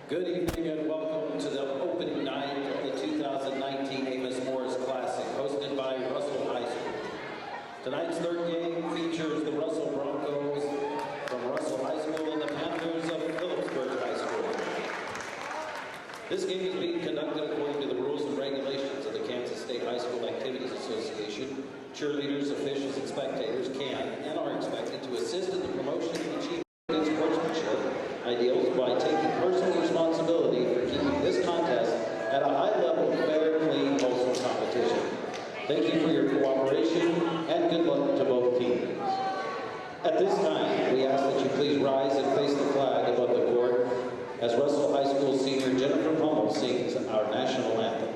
Good evening and welcome to the opening night of the 2019 Amos-Morris Classic, hosted by Russell High School. Tonight's third game features the Russell Broncos from Russell High School and the Panthers of Phillipsburg High School. This game is being conducted according to the rules and regulations of the Kansas State High School Activities Association. Cheerleaders, officials, and spectators can and are expected to assist in the promotion and achievement of sportsmanship ideals by taking personal responsibility for keeping this contest at a high level of fair, clean, wholesome competition. Thank you for your cooperation and good luck to both teams. At this time, we ask that you please rise and face the flag above the court as Russell High School senior Jennifer Pummel sings our national anthem.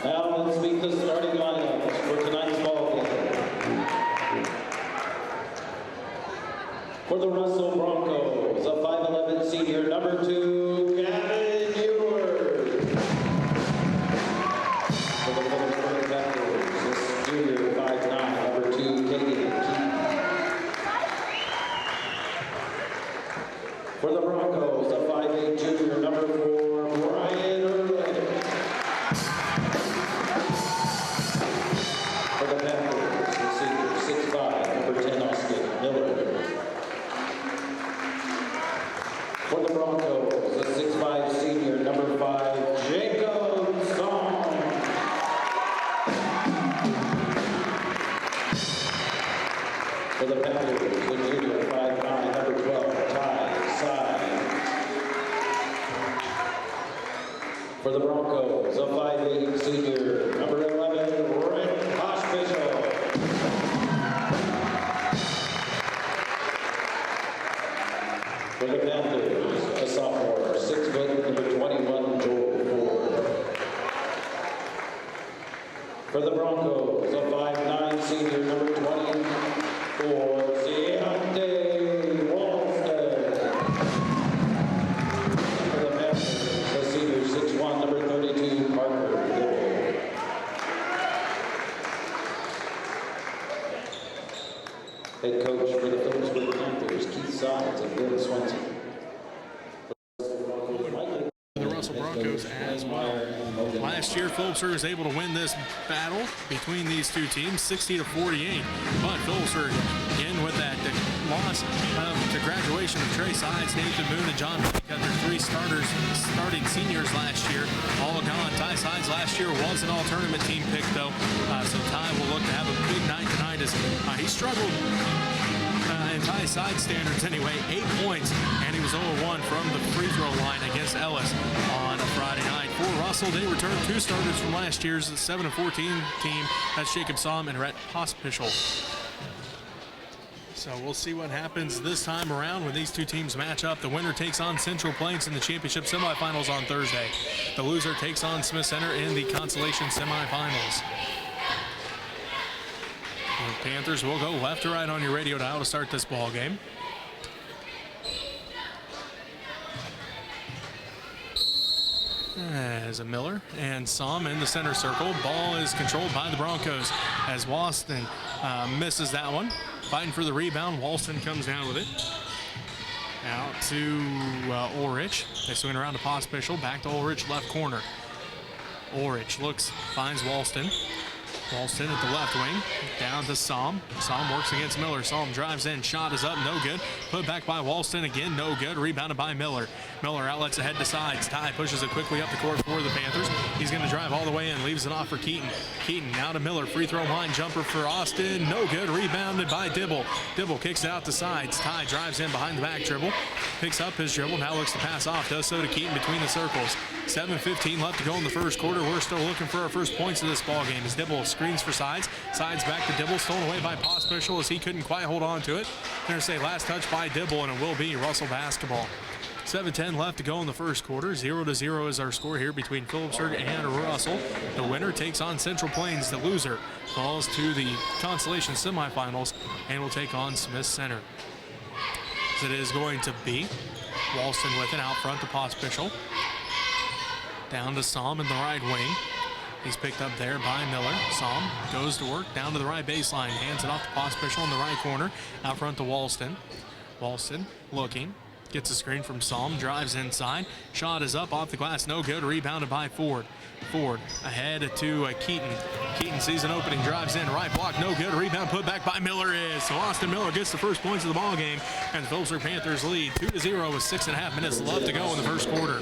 Now let's meet the starting lineups for tonight's ball game. For the Russell Broncos, a 5'11" senior, number 2, Gavin Eward. For the Phillipsburg Panthers, a junior, 5'9", number 2, Katie Keaton. For the Broncos, a 5'8" junior, number 4, Brian Early. For the Panthers, the senior, 6'5", number 10, Austin Miller. For the Broncos, a 6'5" senior, number 5, Jacob Song. For the Panthers, the junior, 5'9", number 12, Ty Sy. For the Broncos, a 5'8" senior, number 11, Rick Hospital. For the Panthers, a sophomore, 6 foot, number 21, Joel Ford. For the Broncos, a 5'9" senior, number 24, Deontay Walston. For the Panthers, a senior, 6'1", number 32, Parker Dibble. Head coach for the Phillipsburg Panthers, Keith Sides and Bill Swenson. The Russell Broncos as well. last year, Phillipsburg was able to win this battle between these two teams, 60-48. But Phillipsburg, again, with that loss to graduation of Trey Sides, Nathan Moon, and John got their three starting seniors last year, all gone. Ty Sides last year was an all-tournament team pick, though, so Ty will look to have a big night tonight as he struggled in Ty Sides standards anyway, 8 points, and he was 0-1 from the free throw line against Ellis on a Friday night. For Russell, they returned two starters from last year's 7-14 team. That's Jacob Somm and Rhett Pospischel. So we'll see what happens this time around when these two teams match up. The winner takes on Central Plains in the championship semifinals on Thursday. The loser takes on Smith Center in the consolation semifinals. The Panthers will go left to right on your radio dial to start this ball game. As a Miller and Somm in the center circle. Ball is controlled by the Broncos as Walston misses that one. Fighting for the rebound. Walston comes down with it. Out to Ulrich. They swing around to Pospischel. Back to Ulrich, left corner. Ulrich finds Walston. Walston at the left wing, down to Somm. Somm works against Miller. Somm drives in, shot is up, no good. Put back by Walston again, no good. Rebounded by Miller. Miller outlets ahead to sides. Ty pushes it quickly up the court for the Panthers. He's going to drive all the way in, leaves it off for Keaton. Keaton now to Miller, free throw line jumper for Austin, no good. Rebounded by Dibble. Dibble kicks it out to sides. Ty drives in behind the back dribble, picks up his dribble, now looks to pass off, does so to Keaton between the circles. 7:15 left to go in the first quarter. We're still looking for our first points of this ball game as Dibble screens for Sides. Sides back to Dibble, stolen away by Pospischel as he couldn't quite hold on to it. They're going to say last touch by Dibble, and it will be Russell basketball. 7:10 left to go in the first quarter. 0-0 is our score here between Phillipsburg and Russell. The winner takes on Central Plains. The loser falls to the consolation semifinals and will take on Smith Center. So it is going to be Walston with it out front to Pospischel. Down to Somm in the right wing. He's picked up there by Miller. Somm goes to work down to the right baseline. Hands it off to Pospischel in the right corner. Out front to Walston. Walston looking. Gets a screen from Somm. Drives inside. Shot is up off the glass. No good. Rebounded by Ford. Ford ahead to Keaton. Keaton sees an opening. Drives in. Right block. No good. Rebound put back by Miller is. So Austin Miller gets the first points of the ball game. And the Phillipsburg Panthers lead 2-0 with 6.5 minutes left to go in the first quarter.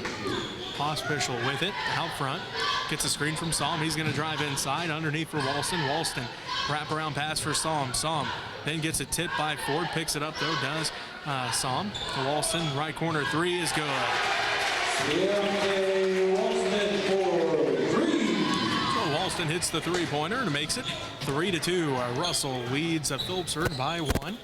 Pospischel with it out front. Gets a screen from Somm. He's going to drive inside underneath for Walston. Walston wraparound pass for Somm. Somm then gets it tipped by Ford. Picks it up though. Does Somm. To Walston. Right corner three is good. So Walston hits the three-pointer and makes it 3-2. Russell leads Phillipsburg by 1.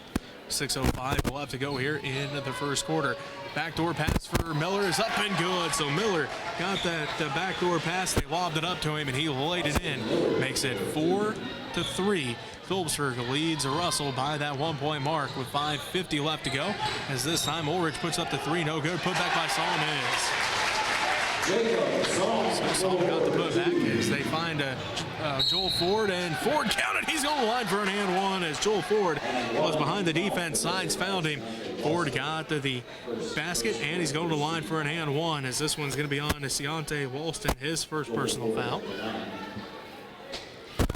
6:05 left to go here in the first quarter. Backdoor pass for Miller is up and good. So Miller got that backdoor pass. They lobbed it up to him and he laid it in. Makes it 4-3. Phillipsburg leads Russell by that 1 point mark with 5:50 left to go. As this time Ulrich puts up the three, no good. Put back by Somm is. So Somm got the putback as they find Joel Ford, and Ford counted. He's on the line for an and one as Joel Ford was behind the defense. Sides found him. Ford got to the basket, and he's going to the line for an and one as this one's going to be on to Ciante Walston, his first personal foul.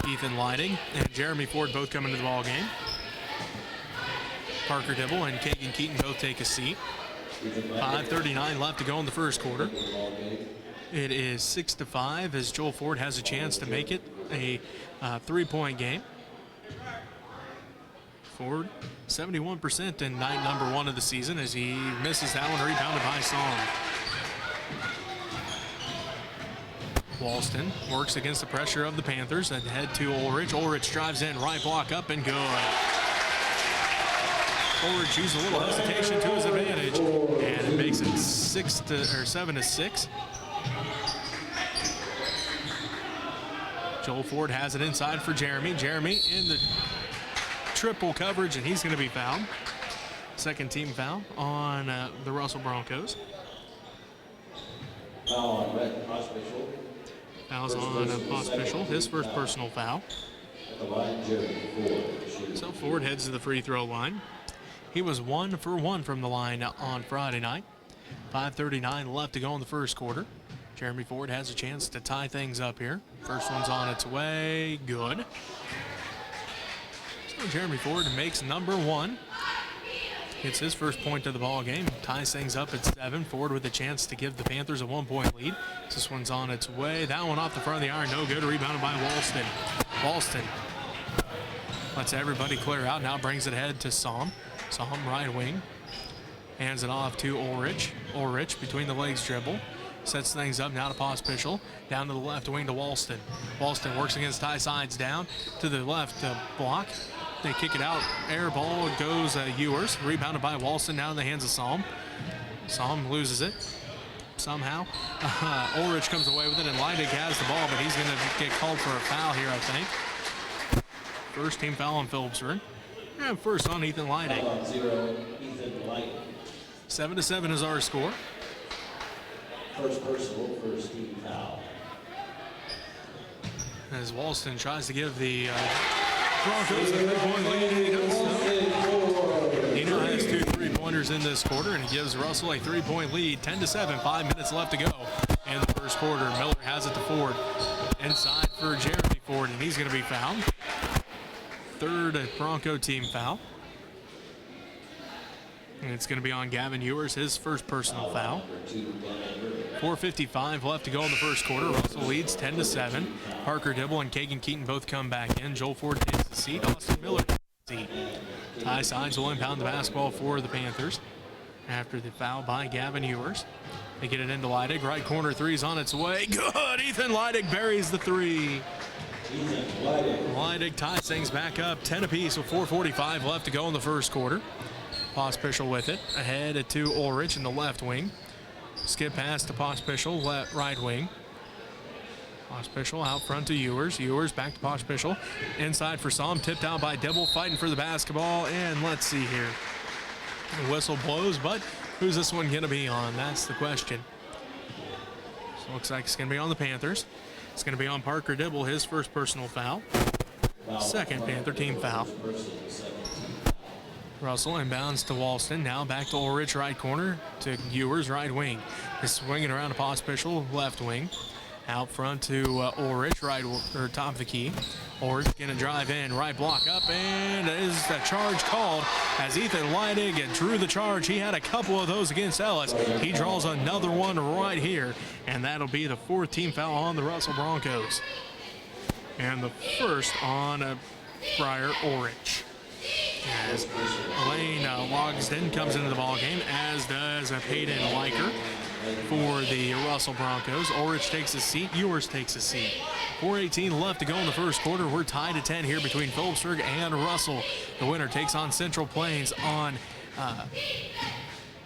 Ethan Lighting and Jeremy Ford both come into the ball game. Parker Dibble and Kagan Keaton both take a seat. 5:39 left to go in the first quarter. It is 6-5 as Joel Ford has a chance to make it a 3-point game. Ford 71% in night number 1 of the season as he misses that one, rebounded by Somm. Walston works against the pressure of the Panthers and head to Ulrich. Ulrich drives in, right block up and good. Ulrich used a little hesitation to his advantage, and it makes it 7-6. Joel Ford has it inside for Jeremy. Jeremy in the triple coverage, and he's going to be fouled. Second team foul on the Russell Broncos. Foul on Rhett Pospischel. Fouls on Pospischel, his first personal foul. So Ford heads to the free throw line. He was 1 for 1 from the line on Friday night. 5:39 left to go in the first quarter. Jeremy Ford has a chance to tie things up here. First one's on its way. Good. So Jeremy Ford makes number one. Gets his first point of the ball game. Ties things up at 7. Ford with a chance to give the Panthers a 1-point lead. This one's on its way. That one off the front of the iron. No good. Rebounded by Walston. Walston lets everybody clear out. Now brings it ahead to Somm. Somm right wing. Hands it off to Ulrich. Ulrich between the legs dribble. Sets things up now to Pospischel. Down to the left wing to Walston. Walston works against Ty Sides down to the left block. They kick it out. Air ball goes Ewers. Rebounded by Walston down in the hands of Somm. Somm loses it somehow. Ulrich comes away with it, and Leidig has the ball, but he's going to get called for a foul here, I think. First team foul on Phillipsburg. And first on Ethan Leidig. 7-7 is our score. First personal, first team foul. As Walston tries to give the Broncos a 3-point lead, and he does so. He now has 2 3-pointers in this quarter, and he gives Russell a 3-point lead. 10-7, 5 minutes left to go in the first quarter. Miller has it to Ford. Inside for Jeremy Ford, and he's going to be fouled. Third Bronco team foul. And it's going to be on Gavin Ewers, his first personal foul. 4:55 left to go in the first quarter. Russell leads 10-7. Parker Dibble and Kagan Keaton both come back in. Joel Ford takes the seat. Austin Miller takes the seat. Ty Sides will impound the basketball for the Panthers after the foul by Gavin Ewers. They get it into Leidig. Right corner three's on its way. Good! Ethan Leidig buries the three. Leidig ties things back up 10 apiece with 4:45 left to go in the first quarter. Pospischel with it. Ahead to Ulrich in the left wing. Skip pass to Pospischel, right wing. Pospischel out front to Ewers. Ewers back to Pospischel. Inside for Somm. Tipped out by Dibble. Fighting for the basketball. And let's see here. The whistle blows, but who's this one going to be on? That's the question. So looks like it's going to be on the Panthers. It's going to be on Parker Dibble, his first personal foul. Second Panther team foul. Russell inbounds to Walston. Now back to Ulrich, right corner to Ewers, right wing. He's swinging around to Pospischel, left wing. Out front to Ulrich, right or top of the key. Ulrich gonna drive in, right block up, and is the charge called as Ethan Leidig drew the charge. He had a couple of those against Ellis. He draws another one right here, and that'll be the 4th team foul on the Russell Broncos. And the first on Briar Ulrich. As Lane Logsden comes into the ballgame, as does Peyton Liker for the Russell Broncos. Ulrich takes a seat. Ewers takes a seat. 4:18 left to go in the first quarter. We're tied at 10 here between Phillipsburg and Russell. The winner takes on Central Plains on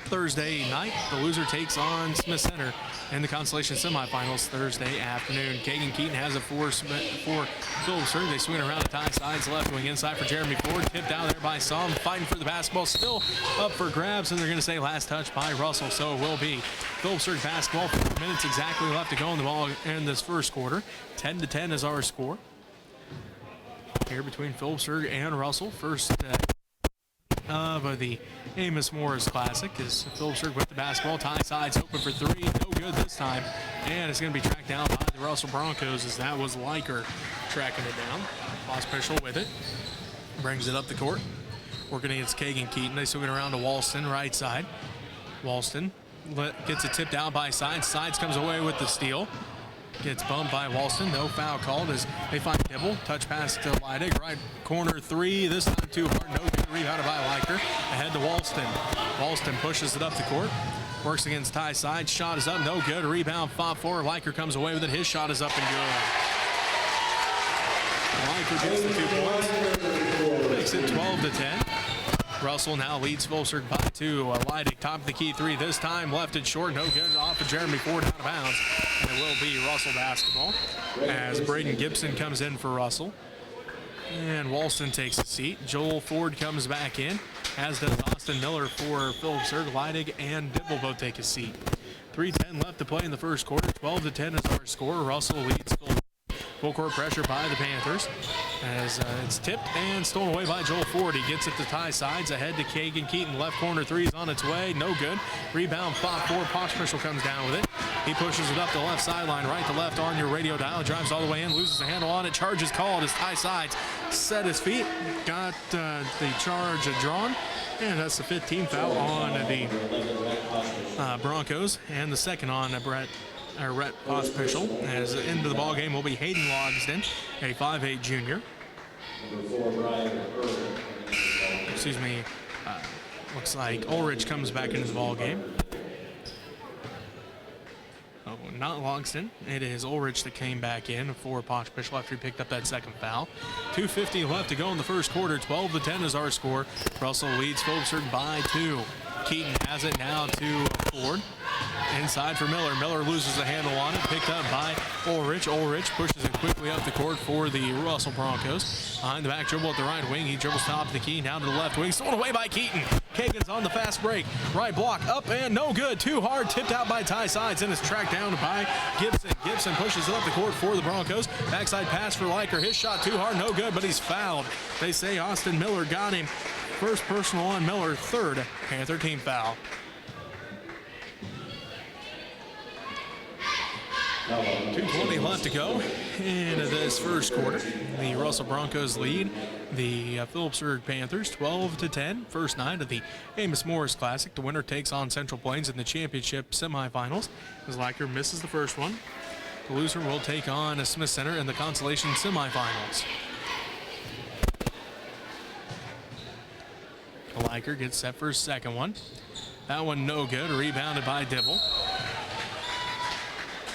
Thursday night. The loser takes on Smith Center in the consolation semifinals Thursday afternoon. Kagan Keaton has it for Phillipsburg. They swing around to Ty Sides, left wing inside for Jeremy Ford. Tipped down there by Somm, fighting for the basketball. Still up for grabs, and they're going to say last touch by Russell, so it will be Phillipsburg basketball. 4 minutes exactly left to go in the ball in this first quarter. 10-10 is our score here between Phillipsburg and Russell. First of the Amos-Morris Classic is Phillipsburg with the basketball. Ty Sides open for three. No good this time. And it's going to be tracked down by the Russell Broncos, as that was Liker tracking it down. Pospischel with it. Brings it up the court. Working against Kagan Keaton. They swing it around to Walston, right side. Walston gets it tipped out by Sides. Sides comes away with the steal. Gets bumped by Walston. No foul called as they find Dibble. Touch pass to Leidig. Right corner three. This time too hard. No good. Rebounded by Liker. Ahead to Walston. Walston pushes it up the court. Works against Ty Sides. Shot is up. No good. Rebound. 5-4. Liker comes away with it. His shot is up and good. Liker gets the 2 points. Makes it 12-10. Russell now leads Phillipsburg by 2. Leidig, top of the key three. This time left it short. No good. Off of Jeremy Ford, out of bounds. And it will be Russell basketball as Braden Gibson comes in for Russell. And Walston takes a seat. Joel Ford comes back in, as does Austin Miller for Phillipsburg. Leidig and Dibble both take a seat. 3:10 left to play in the first quarter. 12-10 is our score. Russell leads Phillipsburg. Full court pressure by the Panthers as it's tipped and stolen away by Joel Ford. He gets it to tie sides, ahead to Kagan Keaton. Left corner three is on its way, no good. Rebound fought for. Poshmischel comes down with it. He pushes it up the left sideline, right to left on your radio dial. Drives all the way in, loses the handle on it. Charge is called as tie sides set his feet. Got the charge drawn, and that's the 15th foul on the Broncos, and the second on Rhett Poshmischel. As into the ball game will be Hayden Logsden, a 5'8" junior. Excuse me. Looks like Ulrich comes back into the ball game. Oh, not Logsden. It is Ulrich that came back in for Poshmischel after he picked up that second foul. 2:50 left to go in the first quarter. 12-10 is our score. Russell leads Phillipsburg by 2. Keaton has it now to Ford. Inside for Miller. Miller loses the handle on it. Picked up by Ulrich. Ulrich pushes it quickly up the court for the Russell Broncos. Behind the back dribble at the right wing. He dribbles top of the key down to the left wing. Stolen away by Keaton. Kagan's on the fast break. Right block up and no good. Too hard. Tipped out by Ty Sides and is tracked down by Gibson. Gibson pushes it up the court for the Broncos. Backside pass for Liker. His shot too hard. No good, but he's fouled. They say Austin Miller got him. First personal on Miller. Third Panther team foul. 2:20 left to go in this first quarter. The Russell Broncos lead the Phillipsburg Panthers 12-10. First night of the Amos-Morris Classic. The winner takes on Central Plains in the championship semifinals. As Liker misses the first one, the loser will take on Smith Center in the consolation semifinals. Liker gets set for his second one. That one no good. Rebounded by Dibble.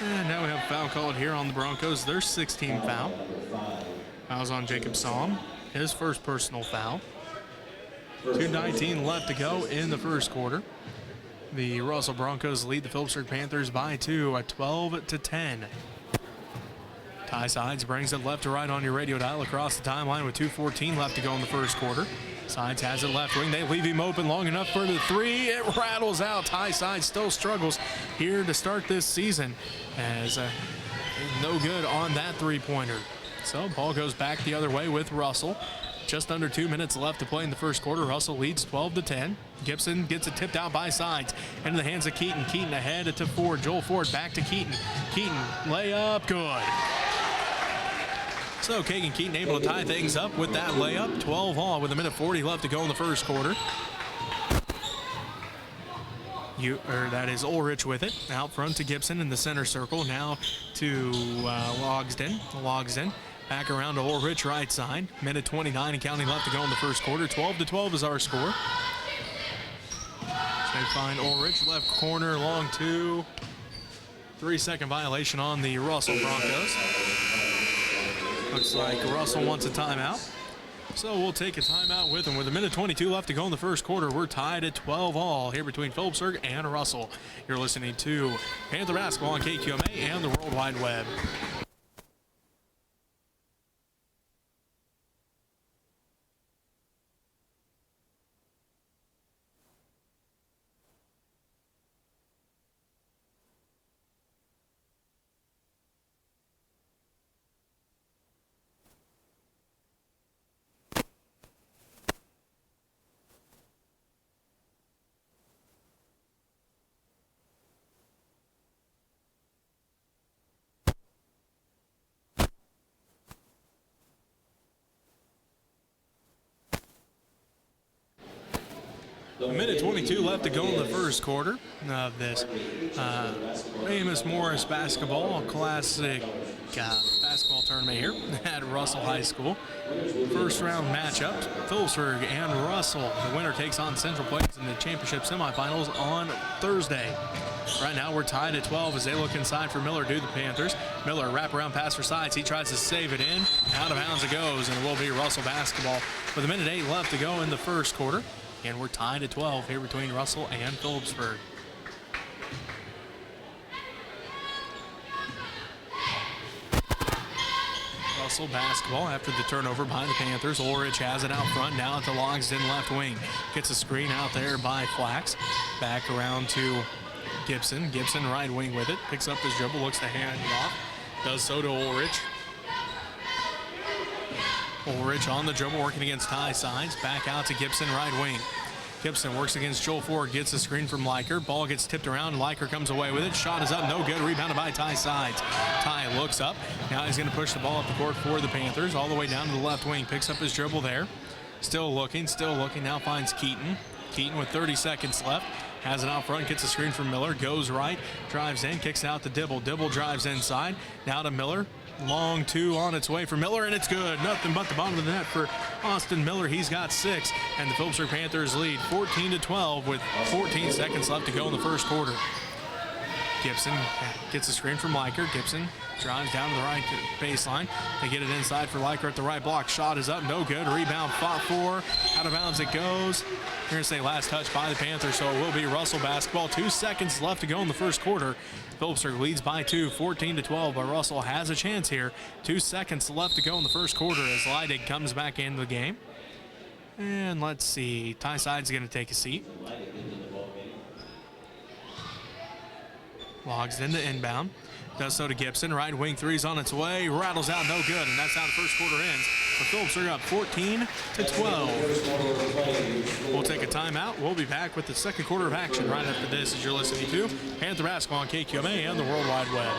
And now we have a foul called here on the Broncos. Their 16th foul. Foul's on Jacob Somm. His first personal foul. 2:19 left to go in the first quarter. The Russell Broncos lead the Phillipsburg Panthers by 2 at 12-10. Ty Sides brings it left to right on your radio dial across the timeline with 2:14 left to go in the first quarter. Sides has it left wing. They leave him open long enough for the three. It rattles out. Ty Sides still struggles here to start this season as no good on that three-pointer. So ball goes back the other way with Russell. Just under 2 minutes left to play in the first quarter. Russell leads 12-10. Gibson gets it tipped out by Sides into the hands of Keaton. Keaton ahead to Ford. Joel Ford back to Keaton. Keaton layup good. So Kagan Keaton able to tie things up with that layup. 12 all with 1:40 left to go in the first quarter. That is Ulrich with it. Out front to Gibson in the center circle. Now to Logsden. Logsden back around to Ulrich right side. 1:29 and counting left to go in the first quarter. 12-12 is our score. They find Ulrich left corner long two. 3-second violation on the Russell Broncos. Looks like Russell wants a timeout. So we'll take a timeout with him. With 1:22 left to go in the first quarter, we're tied at 12 all here between Phillipsburg and Russell. You're listening to Panther Basketball on KQMA and the World Wide Web. A 1:22 left to go in the first quarter of this Amos-Morris Basketball Classic basketball tournament here at Russell High School. First round matchup, Phillipsburg and Russell. The winner takes on Central Plains in the championship semifinals on Thursday. Right now we're tied at 12 as they look inside for Miller to the Panthers. Miller wraparound pass for Sides. He tries to save it in. Out of bounds it goes, and it will be Russell basketball with 1:08 left to go in the first quarter. And we're tied at 12 here between Russell and Phillipsburg. Russell basketball after the turnover by the Panthers. Ulrich has it out front. Now at the Logsden left wing. Gets a screen out there by Flax. Back around to Gibson. Gibson right wing with it. Picks up his dribble. Looks to hand it off. Does so to Ulrich. Ulrich on the dribble, working against Ty Sides. Back out to Gibson, right wing. Gibson works against Joel Ford, gets the screen from Liker. Ball gets tipped around, and Liker comes away with it. Shot is up, no good. Rebounded by Ty Sides. Ty looks up. Now he's going to push the ball up the court for the Panthers, all the way down to the left wing. Picks up his dribble there. Still looking. Now finds Keaton. Keaton with 30 seconds left. Has it out front, gets a screen from Miller. Goes right, drives in, kicks it out to Dibble. Dibble drives inside. Now to Miller. Long two on its way for Miller, and it's good. Nothing but the bottom of the net for Austin Miller. He's got 6, and the Phillipsburg Panthers lead 14-12 with 14 seconds left to go in the first quarter. Gibson gets a screen from Liker. Gibson drives down to the right baseline. They get it inside for Liker at the right block. Shot is up, no good. Rebound fought for. Out of bounds it goes. We're going to say last touch by the Panthers, so it will be Russell basketball. 2 seconds left to go in the first quarter. Phillipsburg leads by 2, 14-12, but Russell has a chance here. 2 seconds left to go in the first quarter as Leidig comes back into the game. And let's see, Ty Sides going to take a seat. Logs into inbound. Does so to Gibson. Right wing three's on its way. Rattles out, no good. And that's how the first quarter ends. The Phillipsburg up 14-12. We'll take a timeout. We'll be back with the second quarter of action right after this as you're listening to Panther Basketball on KQMA and the World Wide Web.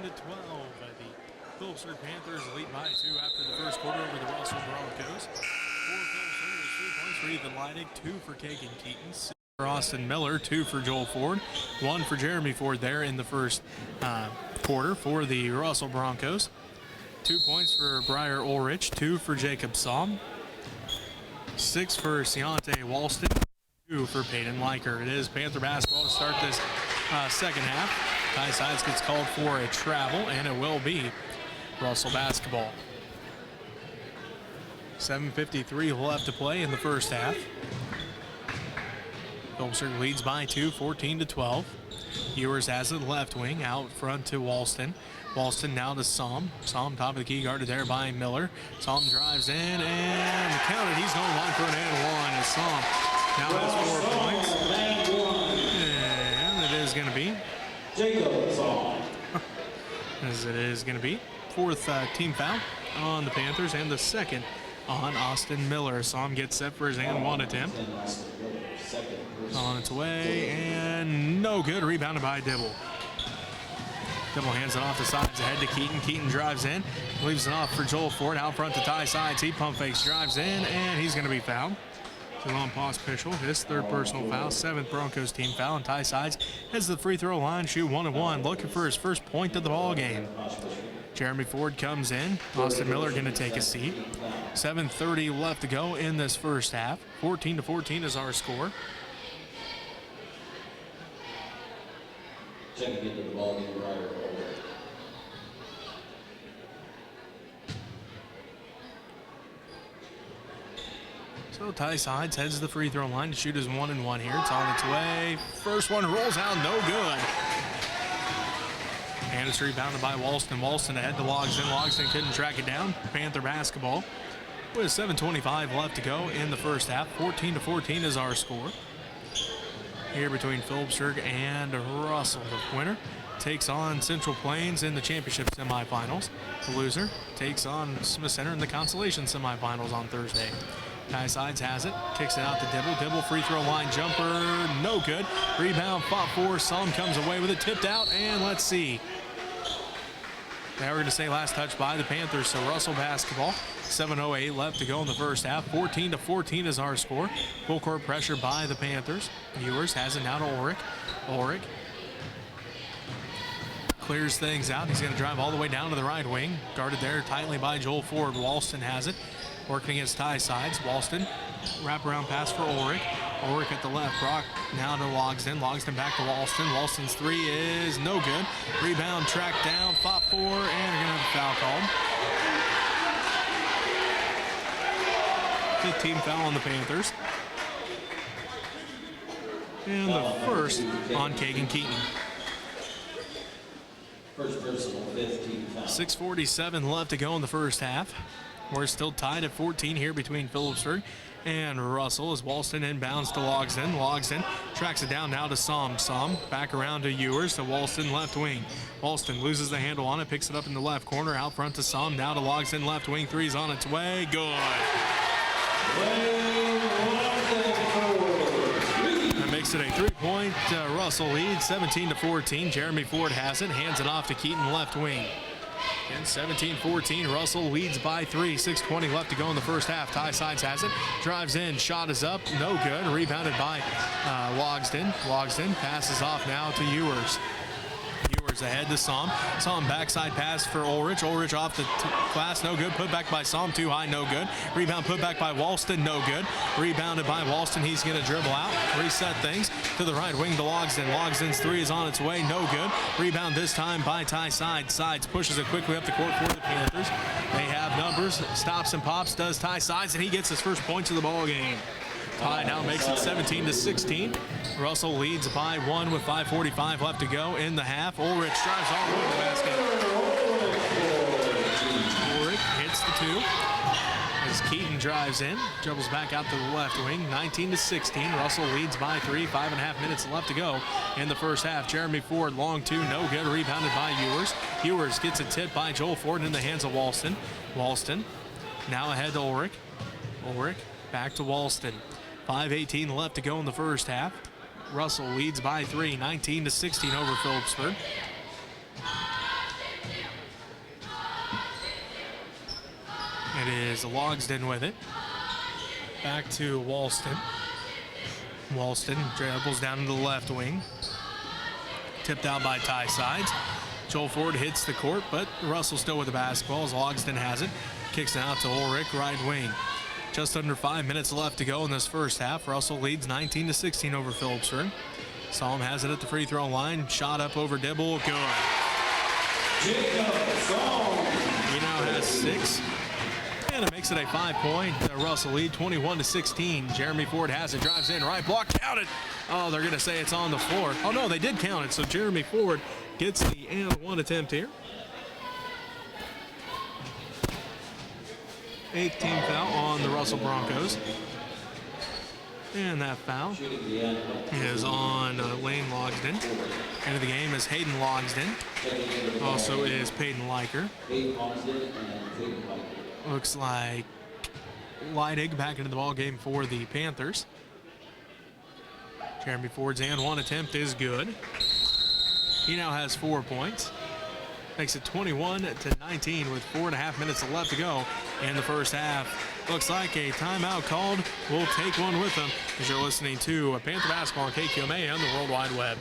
The Phillipsburg Panthers lead by 2 after the first quarter over the Russell Broncos. 4 Phillipsburg, 3 points for Ethan Leidig, 2 for Kagan Keaton, 6 for Austin Miller, 2 for Joel Ford, 1 for Jeremy Ford there in the first quarter for the Russell Broncos. 2 points for Briar Ulrich, 2 for Jacob Somm, 6 for Ciante Walston, 2 for Peyton Liker. It is Panther basketball to start this second half. Ty Sides gets called for a travel, and it will be Russell basketball. 7:53 left to play in the first half. Phillipsburg leads by 2, 14-12. Ewers has it left wing, out front to Walston. Walston now to Somm. Somm top of the key, guarded there by Miller. Somm drives in and counted. He's going line for an and one as Somm now has 4 points. And it is going to be Jacob Somm. as it is going to be 4th team foul on the Panthers and the 2nd on Austin Miller. Somm gets set for his and one attempt. On its way and no good. Rebounded by Dibble. Dibble hands it off the sides ahead to Keaton. Keaton drives in, leaves it off for Joel Ford. Out front to Ty Sides. He pump fakes, drives in, and he's going to be fouled. Long pause official, his 3rd personal foul, 7th Broncos team foul, and Ty Sides heads to the free throw line, shoot 1-1, looking for his first point of the ball game. Jeremy Ford comes in. Austin Miller going to take a seat. 7:30 left to go in this first half. 14-14 is our score. Checking into the ball game right. So Ty Sides heads to the free throw line to shoot his 1-1 here. It's on its way. First one rolls out, no good. And it's rebounded by Walston. Walston ahead to Logsdon. Logsdon couldn't track it down. Panther basketball with 7:25 left to go in the first half. 14-14 is our score. Here between Phillipsburg and Russell. The winner takes on Central Plains in the championship semifinals. The loser takes on Smith Center in the consolation semifinals on Thursday. Ty Sides has it, kicks it out to Dibble. Dibble free throw line jumper, no good. Rebound fought for, Somm comes away with it, tipped out, and let's see. Now we're going to say last touch by the Panthers, so Russell basketball. 7:08 left to go in the first half. 14-14 is our score. Full court pressure by the Panthers. Ewers has it now to Ulrich. Ulrich clears things out. He's going to drive all the way down to the right wing. Guarded there tightly by Joel Ford. Walston has it. Working against tie sides. Walston, wraparound pass for Ulrich. Ulrich at the left. Brock now to Logsdon. Logsdon back to Walston. Walston's three is no good. Rebound tracked down. Fought for, and they're going to have a foul called. 15 foul on the Panthers. And the first on Kagan Keaton. First personal, 15 foul. 6:47 left to go in the first half. We're still tied at 14 here between Phillipsburg and Russell as Walston inbounds to Logsdon. Logsdon tracks it down now to Somm. Somm back around to Ewers to Walston left wing. Walston loses the handle on it, picks it up in the left corner, out front to Somm. Now to Logsdon left wing. Three's on its way. Good. That makes it a 3-point Russell lead, 17-14. Jeremy Ford has it, hands it off to Keaton left wing. And 17-14, Russell leads by 3. 6:20 left to go in the first half. Ty Sides has it, drives in, shot is up, no good. Rebounded by Logsdon. Logsdon passes off now to Ewers. Ewers ahead to Somm. Somm backside pass for Ulrich. Ulrich off the glass, no good. Put back by Somm, too high, no good. Rebound put back by Walston, no good. Rebounded by Walston. He's going to dribble out, reset things to the right wing to Logsdon. Logsdon's three is on its way, no good. Rebound this time by Ty Sides. Sides pushes it quickly up the court for the Panthers. They have numbers, stops and pops, does Ty Sides, and he gets his first points of the ball game. Tie now makes it 17-16. Russell leads by 1 with 5:45 left to go in the half. Ulrich drives all the way to the basket. Ulrich hits the two as Keaton drives in, dribbles back out to the left wing. 19-16. Russell leads by 3. 5.5 minutes left to go in the first half. Jeremy Ford, long two, no good. Rebounded by Ewers. Ewers gets a tip by Joel Ford in the hands of Walston. Walston now ahead to Ulrich. Ulrich back to Walston. 5:18 left to go in the first half. Russell leads by 3, 19-16 over Phillipsburg. It is Logsdon with it. Back to Walston. Walston dribbles down to the left wing. Tipped out by Ty Sides. Joel Ford hits the court, but Russell still with the basketball as Logsdon has it. Kicks it out to Ulrich, right wing. Just under 5 minutes left to go in this first half. Russell leads 19-16 over Phillipsburg. Somm has it at the free throw line. Shot up over Dibble. Good. He now has 6. And it makes it a 5-point Russell lead, 21-16. Jeremy Ford has it, drives in, right block, count it. Oh, they're going to say it's on the floor. Oh, no, they did count it. So Jeremy Ford gets the and one attempt here. 8th team foul on the Russell Broncos. And that foul is on Lane Logsdon. End of the game is Hayden Logsdon. Also is Peyton Leiker. Looks like Leidig back into the ball game for the Panthers. Jeremy Ford's and one attempt is good. He now has 4 points. Makes it 21-19 with 4.5 minutes left to go in the first half. Looks like a timeout called. We'll take one with them as you're listening to Panther Basketball on KQMA and the World Wide Web.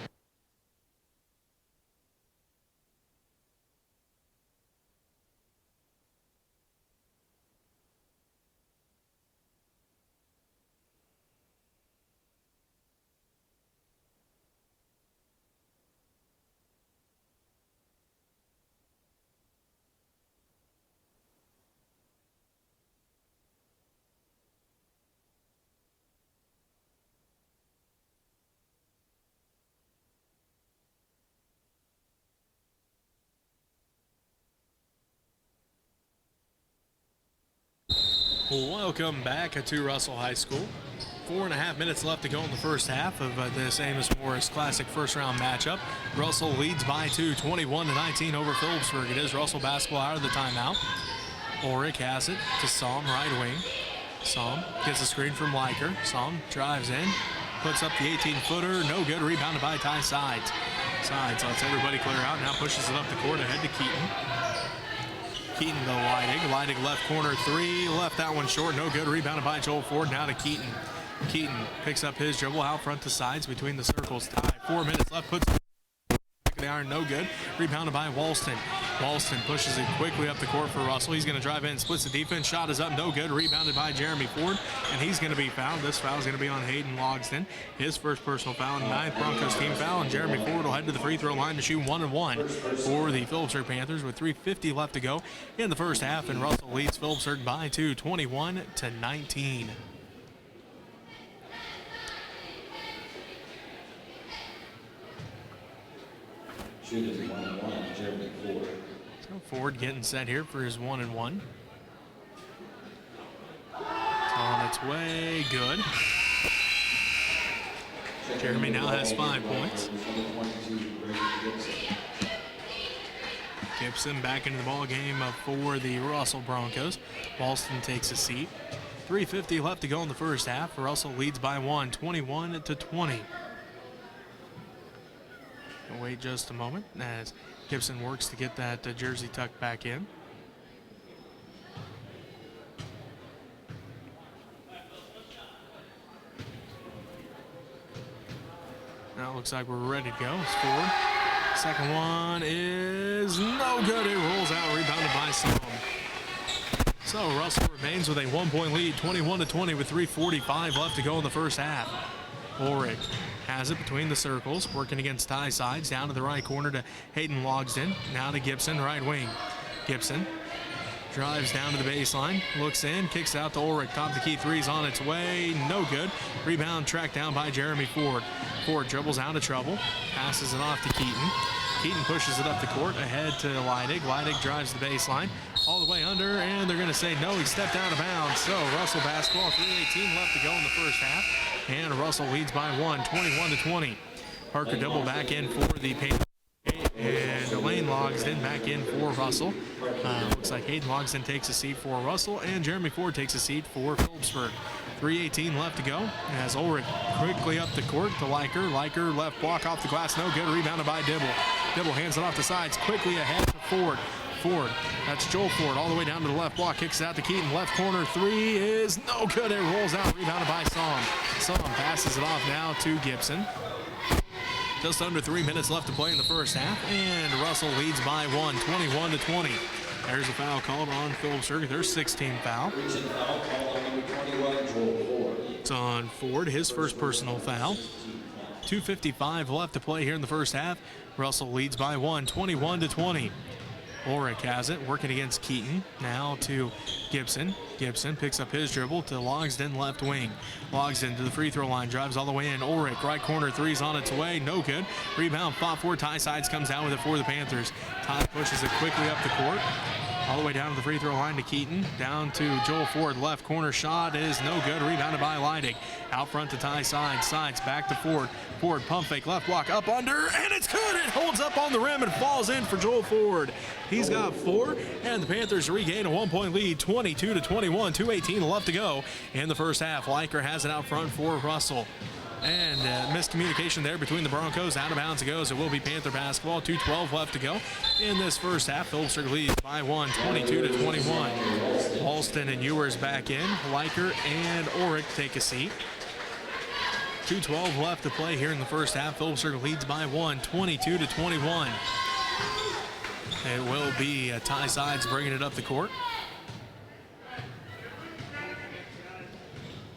Welcome back to Russell High School. 4.5 minutes left to go in the first half of this Amos-Morris Classic first-round matchup. Russell leads by 2, 21-19 over Phillipsburg. It is Russell basketball out of the timeout. Ulrich has it to Somm, right wing. Somm gets a screen from Leiker. Somm drives in, puts up the 18-footer, no good. Rebounded by Ty Sides. Sides lets everybody clear out, now pushes it up the court ahead to Keaton. Keaton to Leidig. Leidig left corner three. Left that one short. No good. Rebounded by Joel Ford. Now to Keaton. Keaton picks up his dribble out front to sides between the circles. Tie. 4 minutes left. Puts it back of the iron. No good. Rebounded by Walston. Walston pushes it quickly up the court for Russell. He's going to drive in, splits the defense. Shot is up, no good. Rebounded by Jeremy Ford, and he's going to be fouled. This foul is going to be on Hayden Logsdon. His first personal foul, 9th Broncos team foul, and Jeremy Ford will head to the free throw line to shoot 1-1 for the Phillipsburg Panthers with 3:50 left to go in the first half, and Russell leads Phillipsburg by 2, 21-19. Shooting 1-1, Jeremy Ford. So Ford getting set here for his 1-1. It's on its way, good. Jeremy now has 5 points. Gibson back into the ball game for the Russell Broncos. Walston takes a seat. 3:50 left to go in the first half. Russell leads by 1, 21-20. Wait just a moment as Gibson works to get that jersey tucked back in. Now it looks like we're ready to go. It's Ford. Second one is no good. It rolls out, rebounded by Sloan. So Russell remains with a 1-point lead, 21-20 with 3:45 left to go in the first half. Ulrich has it between the circles, working against Ty Sides, down to the right corner to Hayden Logsdon. Now to Gibson, right wing. Gibson drives down to the baseline, looks in, kicks out to Ulrich. Top of the key three's on its way, no good. Rebound tracked down by Jeremy Ford. Ford dribbles out of trouble, passes it off to Keaton. Keaton pushes it up the court, ahead to Leidig. Leidig drives the baseline, all the way under, and they're going to say no, he stepped out of bounds. So Russell basketball, 3:18 left to go in the first half, and Russell leads by 1, 21-20. Parker double back in for the Panthers, and Lane Logsdon back in for Russell. Looks like Hayden Logsdon takes a seat for Russell, and Jeremy Ford takes a seat for Phillipsburg. 3:18 left to go as Ulrich quickly up the court to Leiker. Leiker left block off the glass, no good. Rebounded by Dibble. Dibble hands it off the sides, quickly ahead to Ford. Ford, that's Joel Ford, all the way down to the left block, kicks it out to Keaton. Left corner three is no good. It rolls out, rebounded by Somm. Somm passes it off now to Gibson. Just under 3 minutes left to play in the first half, and Russell leads by 1, 21-20. There's a foul called on Phillipsburg, their 16th foul. It's on Ford, his first personal foul. 2:55 left to play here in the first half. Russell leads by 1, 21-20. Ulrich has it, working against Keaton. Now to Gibson. Gibson picks up his dribble to Logsdon, left wing. Logsdon to the free throw line, drives all the way in. Ulrich, right corner, three's on its way, no good. Rebound, fought for. Ty Sides comes down with it for the Panthers. Ty pushes it quickly up the court, all the way down to the free throw line to Keaton. Down to Joel Ford, left corner shot is no good. Rebounded by Leidig. Out front to Ty Sides. Sides back to Ford. Ford pump fake, left block, up under, and it's good. It holds up on the rim and falls in for Joel Ford. He's got 4, and the Panthers regain a 1-point lead, 22-21, 2:18 left to go in the first half. Leiker has it out front for Russell. And miscommunication there between the Broncos. Out of bounds it goes. It will be Panther basketball. 2:12 left to go in this first half. Phillipsburg leads by 1, 22-21. Alston and Ewers back in. Leiker and Ulrich take a seat. 2:12 left to play here in the first half. Phillipsburg leads by 1, 22-21. It will be Ty Sides bringing it up the court.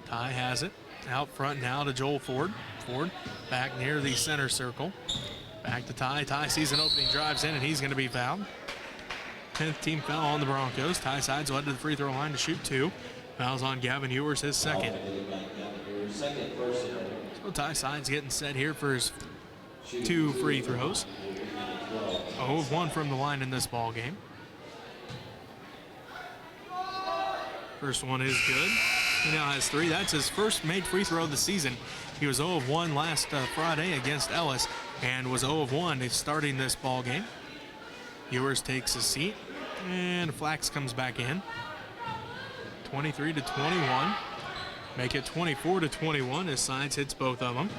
Ty has it. Out front now to Joel Ford. Ford back near the center circle. Back to Ty. Ty sees an opening, drives in, and he's going to be fouled. 10th team foul on the Broncos. Ty Sides will head to the free throw line to shoot 2. Fouls on Gavin Ewers, his second. So Ty Sides getting set here for his 2 free throws. 0 of 1 from the line in this ball game. First one is good. He now has 3. That's his first made free throw of the season. He was 0 of 1 last Friday against Ellis and was 0 of 1 starting this ball game. Ewers takes a seat, and Flax comes back in. 23-21. Make it 24-21 as Sides hits both of them.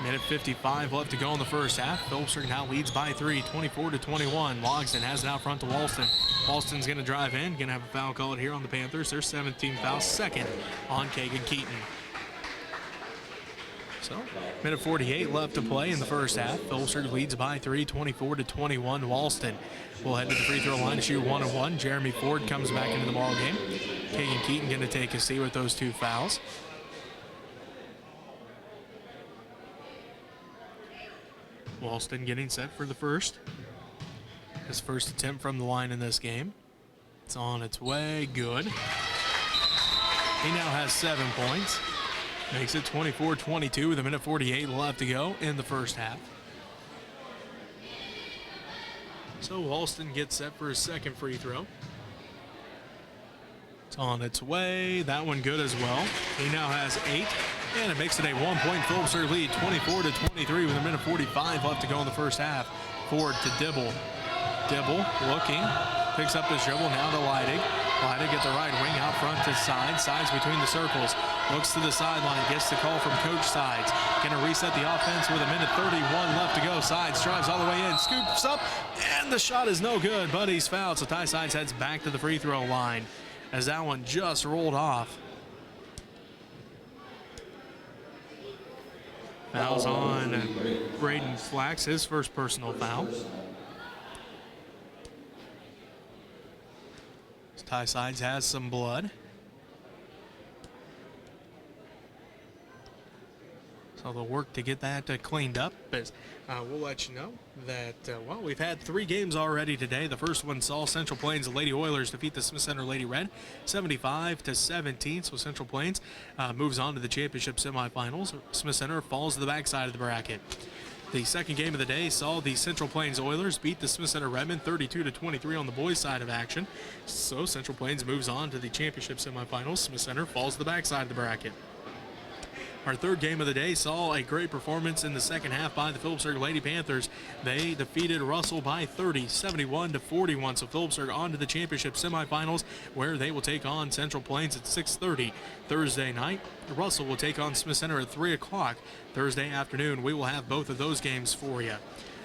Minute 55 left to go in the first half. Phillipsburg now leads by 3, 24-21. Logsdon has it out front to Walston. Walston's going to drive in, going to have a foul called here on the Panthers. Their 17th foul, second on Kagan Keaton. So, minute 48 left to play in the first half. Phillipsburg leads by 3, 24-21. Walston will head to the free throw line to shoot 1-1. Jeremy Ford comes back into the ball game. Kagan Keaton going to take a seat with those 2 fouls. Walston getting set for the first. His first attempt from the line in this game. It's on its way. Good. He now has 7 points. Makes it 24-22 with a minute 48 left to go in the first half. So Walston gets set for his second free throw. It's on its way. That one good as well. He now has 8. And it makes it a 1-point Phillipsburg lead, 24-23 with a minute 45 left to go in the first half. Ford to Dibble. Dibble looking, picks up his dribble now to Leidig. Leidig at the right wing, out front to Sides. Sides between the circles. Looks to the sideline, gets the call from Coach Sides. Gonna reset the offense with a minute 31 left to go. Sides drives all the way in, scoops up, and the shot is no good, but he's fouled. So Ty Sides heads back to the free throw line as that one just rolled off. Foul's on Braden Flax, his first personal foul. Ty Sides has some blood. So they'll work to get that cleaned up. But we'll let you know that, well, we've had 3 games already today. The first one saw Central Plains Lady Oilers defeat the Smith Center Lady Red 75-17. So Central Plains moves on to the championship semifinals. Smith Center falls to the backside of the bracket. The second game of the day saw the Central Plains Oilers beat the Smith Center Redmond 32-23 on the boys' side of action. So Central Plains moves on to the championship semifinals. Smith Center falls to the backside of the bracket. Our third game of the day saw a great performance in the second half by the Phillipsburg Lady Panthers. They defeated Russell by 30, 71-41. So Phillipsburg on to the championship semifinals, where they will take on Central Plains at 6:30 Thursday night. Russell will take on Smith Center at 3 o'clock Thursday afternoon. We will have both of those games for you.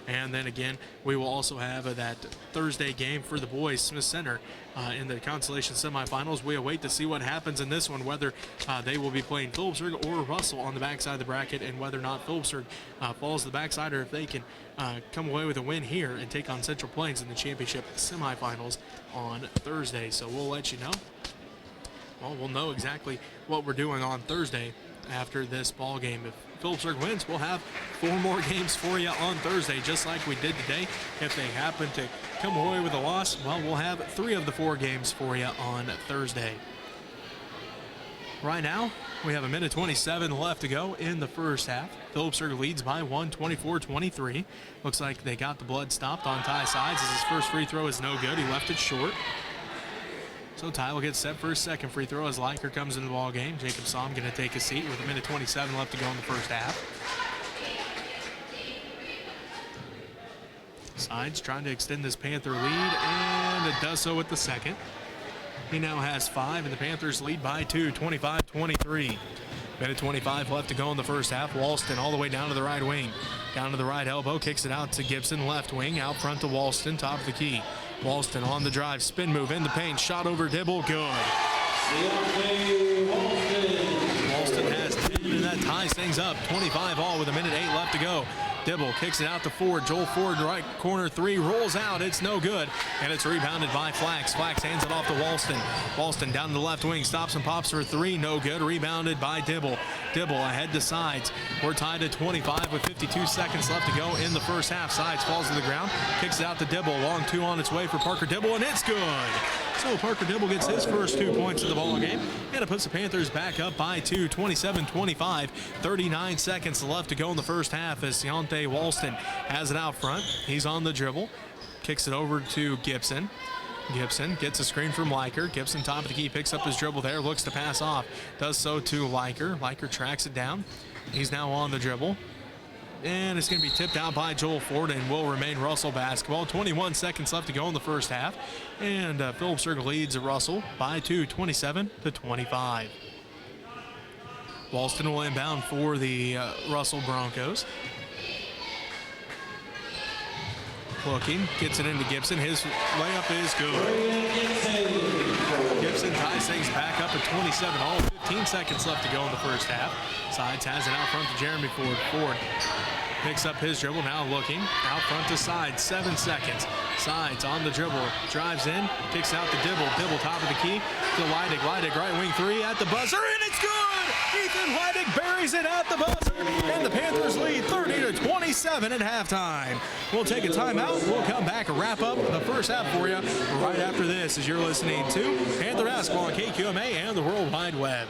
And then again, we will also have that Thursday game for the boys, Smith Center, in the consolation semifinals. We await to see what happens in this one, whether they will be playing Phillipsburg or Russell on the backside of the bracket, and whether or not Phillipsburg falls to the backside, or if they can come away with a win here and take on Central Plains in the championship semifinals on Thursday. So we'll let you know. Well, we'll know exactly what we're doing on Thursday after this ball game. If Phillipsburg wins, we'll have 4 more games for you on Thursday, just like we did today. If they happen to come away with a loss, well, we'll have 3 of the 4 games for you on Thursday. Right now, we have a minute 27 left to go in the first half. Phillipsburg leads by 1, 24-23. Looks like they got the blood stopped on Ty Sides, as his first free throw is no good. He left it short. So Ty will get set for his second free throw as Leiker comes into the ball game. Jacob Somm going to take a seat with a minute 27 left to go in the first half. Sides trying to extend this Panther lead, and it does so with the second. He now has 5, and the Panthers lead by 2, 25-23. Minute 25 left to go in the first half. Walston all the way down to the right wing. Down to the right elbow, kicks it out to Gibson, left wing, out front to Walston, top of the key. Walston on the drive, spin move in the paint, shot over Dibble, good. Walston has 10, and that ties things up. 25 all with a minute 8 left to go. Dibble kicks it out to Ford. Joel Ford, right corner 3, rolls out. It's no good, and it's rebounded by Flax. Flax hands it off to Walston. Walston down the left wing, stops and pops for 3, no good. Rebounded by Dibble. Dibble ahead to Sides. We're tied at 25 with 52 seconds left to go in the first half. Sides falls to the ground, kicks it out to Dibble. Long 2 on its way for Parker Dibble, and it's good. So Parker Dibble gets his first 2 points of the ball game, and it puts the Panthers back up by 2, 27-25. 39 seconds left to go in the first half as Deontay Walston has it out front. He's on the dribble, kicks it over to Gibson. Gibson gets a screen from Leiker. Gibson top of the key, picks up his dribble there, looks to pass off. Does so to Leiker. Leiker tracks it down. He's now on the dribble. And it's going to be tipped out by Joel Ford and will remain Russell basketball. 21 seconds left to go in the first half. And Phillipsburg leads Russell by 2, 27-25. Walston will inbound for the Russell Broncos. Looking, gets it into Gibson. His layup is good. Gibson ties things back up at 27 all. 15 seconds left to go in the first half. Sides has it out front to Jeremy Ford. Ford picks up his dribble, now looking out front to Sides. 7 seconds. Sides on the dribble, drives in, kicks out the Dibble. Dibble top of the key to Leidig. Leidig right wing three at the buzzer, and it's good! Ethan Leidig buries it at the buzzer, and the Panthers lead 30-27 at halftime. We'll take a timeout. We'll come back and wrap up the first half for you right after this as you're listening to Panther Basketball on KQMA and the World Wide Web.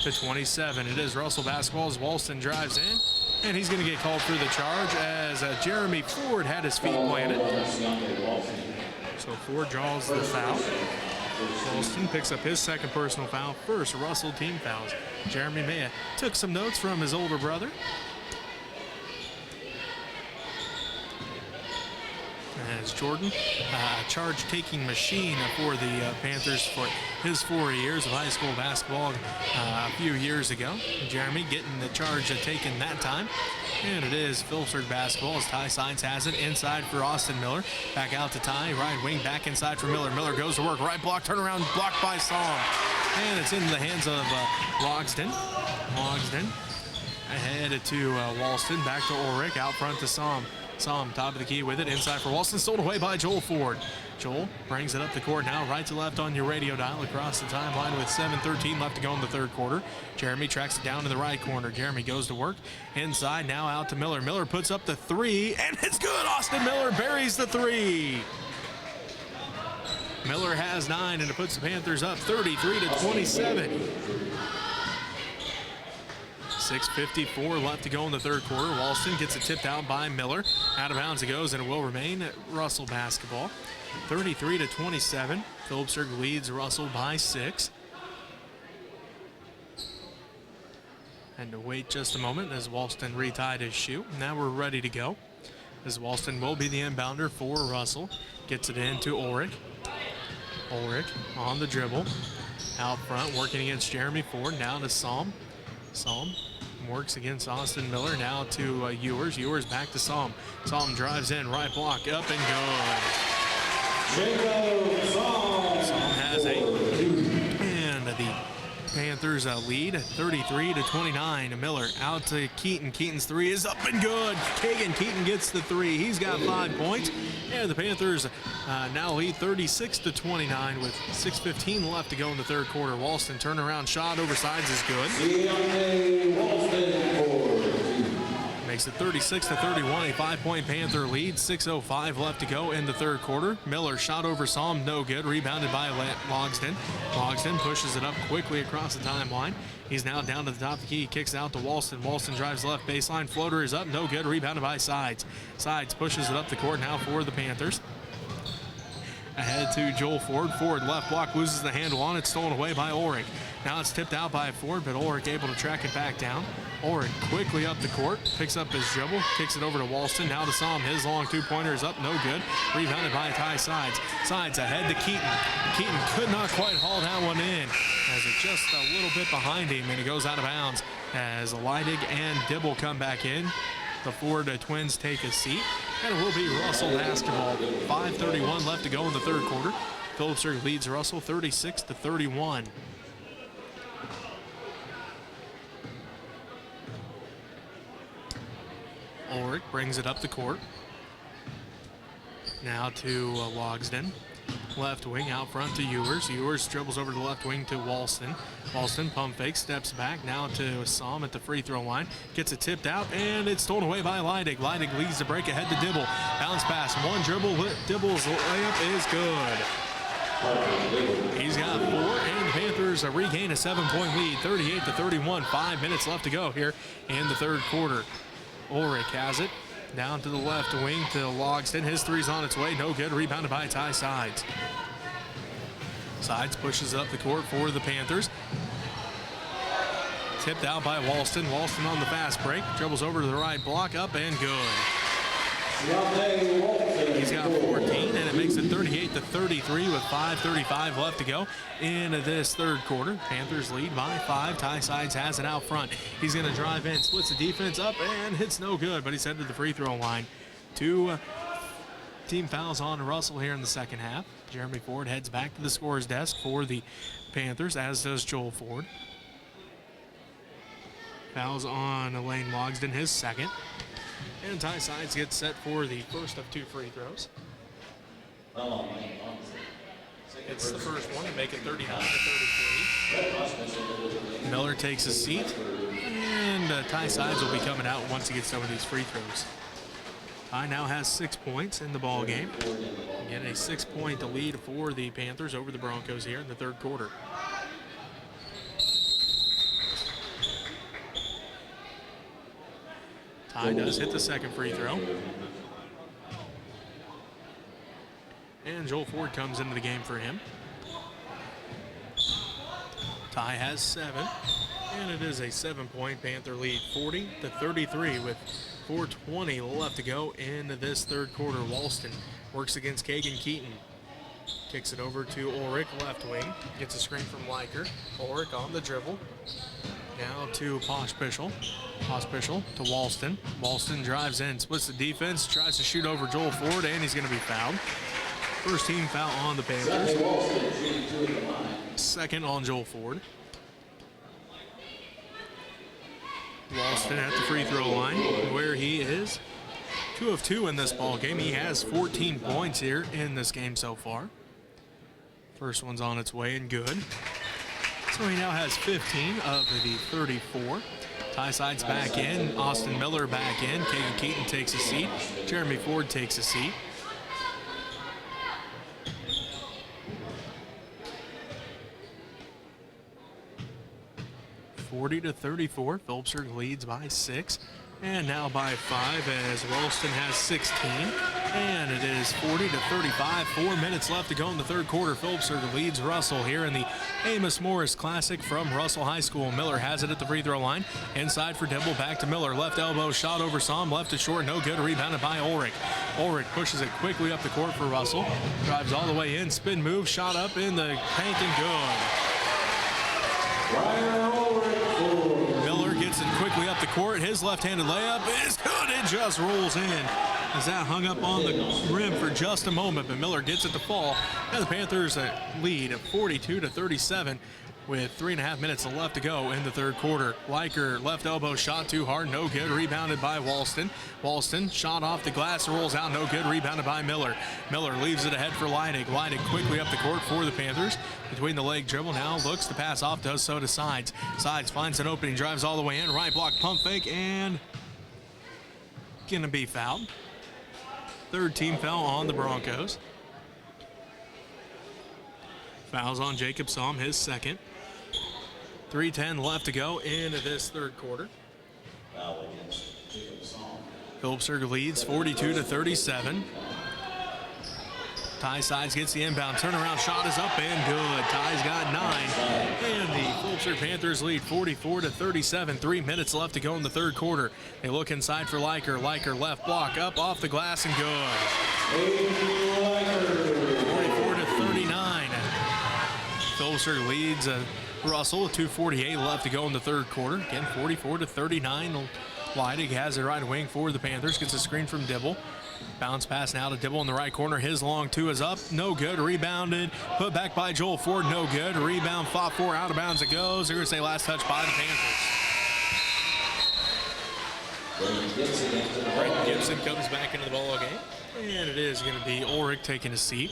to 27. It is Russell basketball as Walston drives in, and he's going to get called for the charge as Jeremy Ford had his feet planted. So Ford draws the foul. Walston picks up his second personal foul. First Russell team fouls. Jeremy Maya took some notes from his older brother. As Jordan, a charge-taking machine for the Panthers for his 4 years of high school basketball a few years ago. Jeremy getting the charge taken that time. And it is Phillipsburg basketball as Ty Sides has it inside for Austin Miller. Back out to Ty, right wing, back inside for Miller. Miller goes to work, right block, turnaround, blocked by Song. And it's in the hands of Logsden. Logsden ahead to Walston, back to Ulrich, out front to Som. Som, top of the key with it, inside for Walston, stolen away by Joel Ford. Joel brings it up the court now, right to left on your radio dial, across the timeline with 7:13 left to go in the third quarter. Jeremy tracks it down to the right corner. Jeremy goes to work, inside, now out to Miller. Miller puts up the three, and it's good! Austin Miller buries the three. Miller has 9, and it puts the Panthers up 33 to 27. 6:54 left to go in the third quarter. Walston gets it tipped out by Miller. Out of bounds it goes, and it will remain at Russell basketball. 33 to 27. Phillipsburg leads Russell by 6. And to wait just a moment as Walston retied his shoe. Now we're ready to go. As Walston will be the inbounder for Russell. Gets it into Ulrich. Ulrich on the dribble. Out front, working against Jeremy Ford. Now to Som. Som works against Austin Miller. Now to Ewers. Ewers back to Som. Som drives in, right block, up and good. Som has 8. And the Panthers lead 33 to 29. Miller out to Keaton. Keaton's three is up and good. Kagan Keaton gets the three. He's got 5 points. And the Panthers now lead 36 to 29 with 6:15 left to go in the third quarter. Walston turnaround shot over sides is good. Makes it 36 to 31, a 5-point Panther lead. 6:05 left to go in the third quarter. Miller shot over Som, no good. Rebounded by Logsden. Logsden pushes it up quickly across the timeline. He's now down to the top of the key. Kicks out to Walston. Walston drives left baseline. Floater is up, no good. Rebounded by Sides. Sides pushes it up the court now for the Panthers. Ahead to Joel Ford. Ford left block, loses the handle on it. Stolen away by Ulrich. Now it's tipped out by Ford, but Ulrich able to track it back down. Ulrich quickly up the court, picks up his dribble, kicks it over to Walston. Now to Som. His long 2-pointer is up, no good. Rebounded by Ty Sides. Sides ahead to Keaton. Keaton could not quite haul that one in, as it's just a little bit behind him, and he goes out of bounds as Leidig and Dibble come back in. The Ford twins take a seat, and it will be Russell basketball. 5:31 left to go in the third quarter. Phillipsburg leads Russell 36 to 31. Ulrich brings it up the court. Now to Logsden. Left wing out front to Ewers. Ewers dribbles over to the left wing to Walston. Walston pump fake, steps back. Now to Som at the free throw line. Gets it tipped out, and it's stolen away by Leidig. Leidig leads the break ahead to Dibble. Bounce pass, one dribble. Dibble's layup is good. He's got 4, and the Panthers regain a 7-point lead, 38 to 31. 5 minutes left to go here in the third quarter. Ulrich has it. Down to the left wing to Logsden. His three's on its way. No good. Rebounded by Ty Sides. Sides pushes up the court for the Panthers. Tipped out by Walston. Walston on the fast break. Dribbles over to the right block. Up and good. He's got 14, and it makes it 38 to 33 with 5:35 left to go in this third quarter. Panthers lead by 5. Ty Sides has it out front. He's going to drive in, splits the defense up, and hits no good, but he's headed to the free throw line. 2 team fouls on Russell here in the second half. Jeremy Ford heads back to the scorer's desk for the Panthers, as does Joel Ford. Fouls on Elaine Logsden, his second. And Ty Sides gets set for the first of 2 free throws. It's the first one to make it 39 to 33. Miller takes a seat, and Ty Sides will be coming out once he gets some of these free throws. Ty now has 6 points in the ball game. Again, a 6-point lead for the Panthers over the Broncos here in the third quarter. Ty does hit the second free throw. And Joel Ford comes into the game for him. Ty has 7, and it is a 7-point Panther lead, 40-33 with 4:20 left to go in this third quarter. Walston works against Kagan Keaton. Kicks it over to Ulrich, left wing. Gets a screen from Liker. Ulrich on the dribble. Now to Pospischel. Pospischel to Walston. Walston drives in, splits the defense, tries to shoot over Joel Ford, and he's going to be fouled. First team foul on the Panthers. Second on Joel Ford. Walston at the free throw line, where he is 2 of 2 in this ball game. He has 14 points here in this game so far. First one's on its way and good. So he now has 15 of the 34. Tyside's back in. Austin Miller back in. Kagan Keaton takes a seat. Jeremy Ford takes a seat. (40-34). Phillipsburg leads by 6, and now by 5 as Ralston has 16, and it is 40-35. 4 minutes left to go in the third quarter. Phillipsburg leads Russell here in the Amos-Morris Classic from Russell High School. Miller has it at the free throw line. Inside for Dibble, back to Miller. Left elbow shot over Somm, left to short, no good. Rebounded by Ulrich. Ulrich pushes it quickly up the court for Russell. Drives all the way in, spin move, shot up in the paint and good. Miller gets it quickly up the court. His left-handed layup is good. It just rolls in. As that hung up on the rim for just a moment, but Miller gets it to fall. And the Panthers lead of 42-37 with 3.5 minutes left to go in the third quarter. Liker left elbow shot too hard, no good. Rebounded by Walston. Walston shot off the glass, rolls out, no good. Rebounded by Miller. Miller leaves it ahead for Leidig. Leidig quickly up the court for the Panthers. Between the leg dribble, now looks to pass off, does so to Sides. Sides finds an opening, drives all the way in. Right block pump fake, and gonna be fouled. Third team foul on the Broncos. Fouls on Jacob Somm, his second. 3:10 left to go in this third quarter. Phillipsburg leads 42-37. Ty Sides gets the inbound. Turnaround shot is up and good. Ty's got 9. And the Phillipsburg Panthers lead 44-37. 3 minutes left to go in the third quarter. They look inside for Liker. Liker left block up off the glass and good. 44-39. Phillipsburg leads Russell with 2:48 left to go in the third quarter. Again, 44-39. Leidig has the right wing for the Panthers. Gets a screen from Dibble. Bounce pass now to Dibble in the right corner. His long two is up. No good. Rebounded. Put back by Joel Ford. No good. Rebound fought for. Out of bounds it goes. They're going to say last touch by the Panthers. Brayton Gibson comes back into the ball game. And it is going to be Ulrich taking a seat.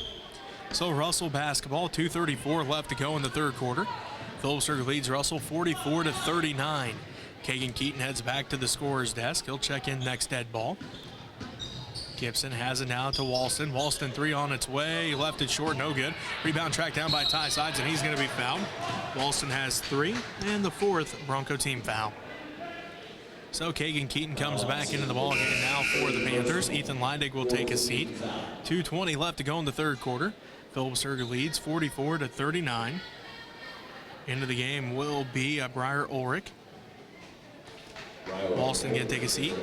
So Russell basketball. 2:34 left to go in the third quarter. Phillipsburg leads Russell 44-39. Kagan Keaton heads back to the scorer's desk. He'll check in next dead ball. Gibson has it now to Walston. Walston 3 on its way. Left it short, no good. Rebound tracked down by Ty Sides, and he's going to be fouled. Walston has 3, and the 4th Bronco team foul. So Kagan Keaton comes back into the ball game now for the Panthers. Ethan Leidig will take a seat. 2:20 left to go in the third quarter. Phillipsburg leads 44-39. Into the game will be Briar Ulrich. Walston going to take a seat.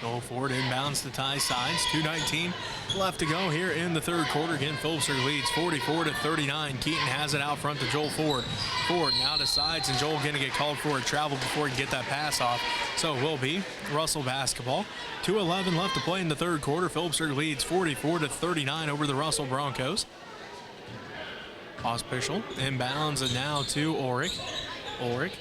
Joel Ford inbounds to Ty Sides. 2:19 left to go here in the third quarter. Again, Phillipsburg leads 44-39. Keaton has it out front to Joel Ford. Ford now to Sides, and Joel going to get called for a travel before he can get that pass off. So it will be Russell basketball. 2:11 left to play in the third quarter. Phillipsburg leads 44-39 over the Russell Broncos. Pospischel inbounds and now to Ulrich. Ulrich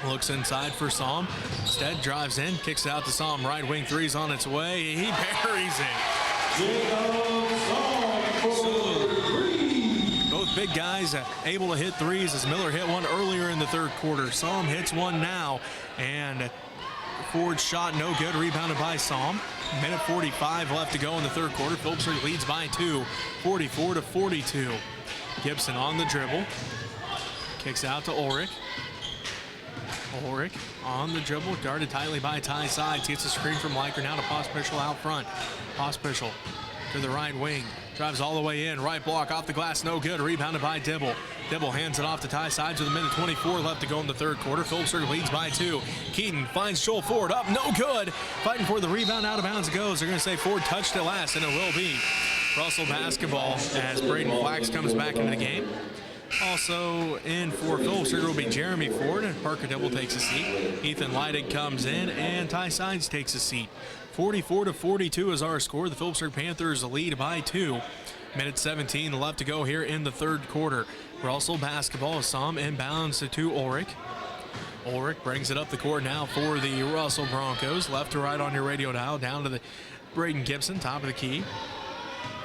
looks inside for Somm. Instead drives in, kicks it out to Somm. Right wing three's on its way. He buries it. Both big guys able to hit threes as Miller hit one earlier in the third quarter. Somm hits one now, and Ford shot, no good. Rebounded by Psalm. Minute 45 left to go in the third quarter. Phillipsburg leads by 2, 44-42. Gibson on the dribble. Kicks out to Ulrich. Ulrich on the dribble, guarded tightly by Ty Sides. Gets a screen from Leiker, now to Pospischel out front. Pospischel to the right wing. Drives all the way in. Right block off the glass, no good. Rebounded by Dibble. Dibble hands it off to Ty Sides with a minute 24 left to go in the third quarter. Phillipsburg leads by 2. Keaton finds Joel Ford up, no good. Fighting for the rebound, out of bounds it goes. They're going to say Ford touched it last, and it will be Russell basketball as Braden Flax comes back into the game. Also in for Phillipsburg will be Jeremy Ford, and Parker Dibble takes a seat. Ethan Leidig comes in, and Ty Sides takes a seat. 44-42 is our score. The Phillipsburg Panthers lead by 2. Minute 17 left to go here in the third quarter. Russell basketball is Psalm inbounds to Ulrich. Ulrich brings it up the court now for the Russell Broncos. Left to right on your radio dial, down to the Braden Gibson, top of the key.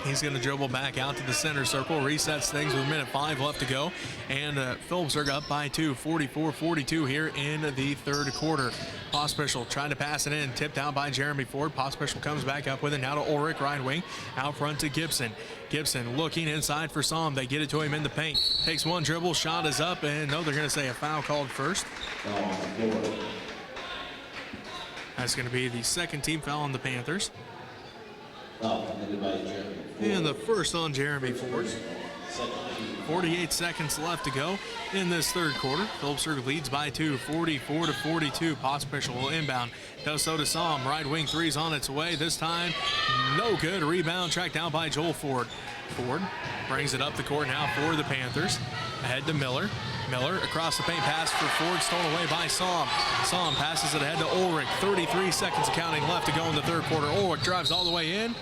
He's going to dribble back out to the center circle, resets things with a minute 5 left to go, and Phillipsburg up by 2, 44-42 here in the third quarter. Pospischel trying to pass it in, tipped out by Jeremy Ford. Pospischel comes back up with it, now to Ulrich, right wing, out front to Gibson. Gibson looking inside for Psalm. They get it to him in the paint. Takes one dribble, shot is up, and no, they're going to say a foul called first. That's going to be the second team foul on the Panthers. And the first on Jeremy Ford. 48 seconds left to go in this third quarter. Phillipsburg leads by 2, 44-42. Pospischel will inbound. Does so to Psalm. Right wing three's on its way. This time, no good. Rebound tracked down by Joel Ford. Ford brings it up the court now for the Panthers. Ahead to Miller. Miller across the paint, pass for Ford, stolen away by Psalm. Psalm passes it ahead to Ulrich. 33 seconds counting left to go in the third quarter. Ulrich drives all the way in.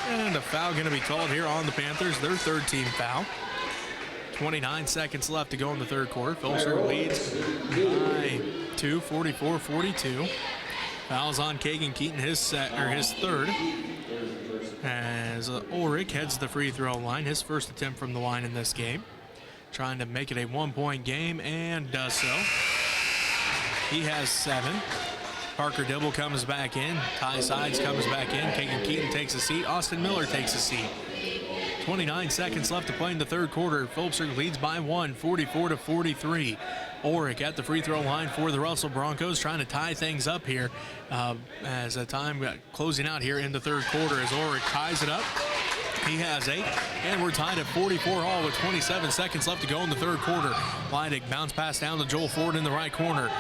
And a foul going to be called here on the Panthers, their third team foul. 29 seconds left to go in the third quarter. Phillipsburg leads by 2, 44-42. Fouls on Kagan Keaton, his third. As Ulrich heads to the free throw line, his first attempt from the line in this game. Trying to make it a 1-point game, and does so. He has 7. Parker Dibble comes back in. Ty Sides comes back in. Kagan Keaton takes a seat. Austin Miller takes a seat. 29 seconds left to play in the third quarter. Phillipsburg leads by 1, 44-43. Ulrich at the free throw line for the Russell Broncos, trying to tie things up here as the time closing out here in the third quarter as Ulrich ties it up. He has 8, and we're tied at 44 all with 27 seconds left to go in the third quarter. Leidig bounce pass down to Joel Ford in the right corner.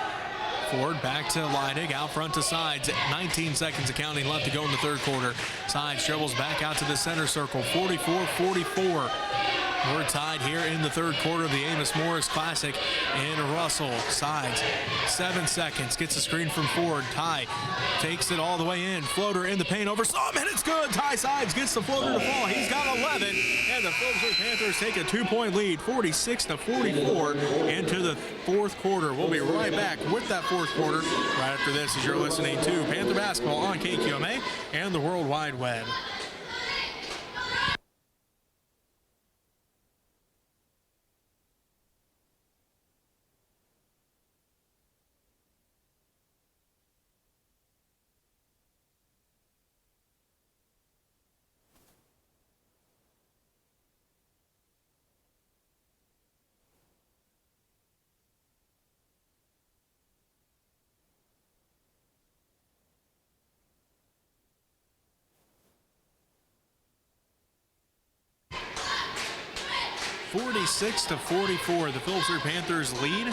Ford back to Leidig, out front to Sides. 19 seconds of counting left to go in the third quarter. Sides dribbles back out to the center circle. 44-44. We're tied here in the third quarter of the Amos-Morris Classic. And Russell, Sides, 7 seconds. Gets a screen from Ford. Ty takes it all the way in. Floater in the paint over Psalm, and it's good. Ty Sides gets the floater to fall. He's got 11. And the Phillipsburg Panthers take a 2-point lead, 46-44, into the fourth quarter. We'll be right back with that fourth quarter right after this as you're listening to Panther Basketball on KQMA and the World Wide Web. (46-44). The Phillipsburg Panthers lead.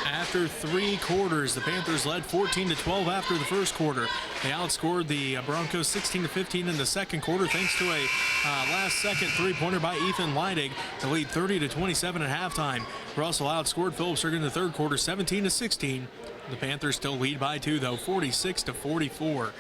After 3 quarters, the Panthers led 14-12 after the first quarter. They outscored the Broncos 16-15 in the second quarter thanks to a last-second three-pointer by Ethan Leidig to lead 30-27 at halftime. Russell outscored Phillipsburg in the third quarter 17-16. The Panthers still lead by 2, though, 46-44.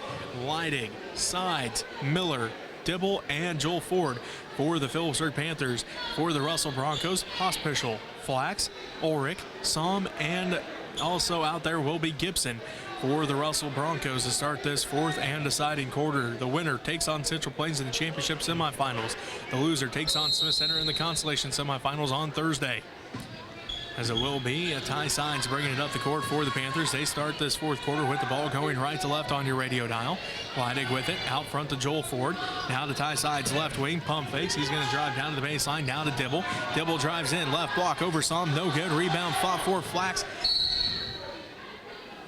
Leidig, Sides, Miller, Dibble, and Joel Ford for the Phillipsburg Panthers. For the Russell Broncos, Pospischel, Flax, Ulrich, Psalm, and also out there will be Gibson for the Russell Broncos to start this fourth and deciding quarter. The winner takes on Central Plains in the championship semifinals. The loser takes on Smith Center in the consolation semifinals on Thursday. as it will be a tie sides bringing it up the court for the Panthers. They start this fourth quarter with the ball going right to left on your radio dial. Leidig with it out front to Joel Ford. Now to tie sides left wing, pump fakes. He's going to drive down to the baseline, down to Dibble. Dibble drives in, left block over Somm, no good. Rebound fought for Flax.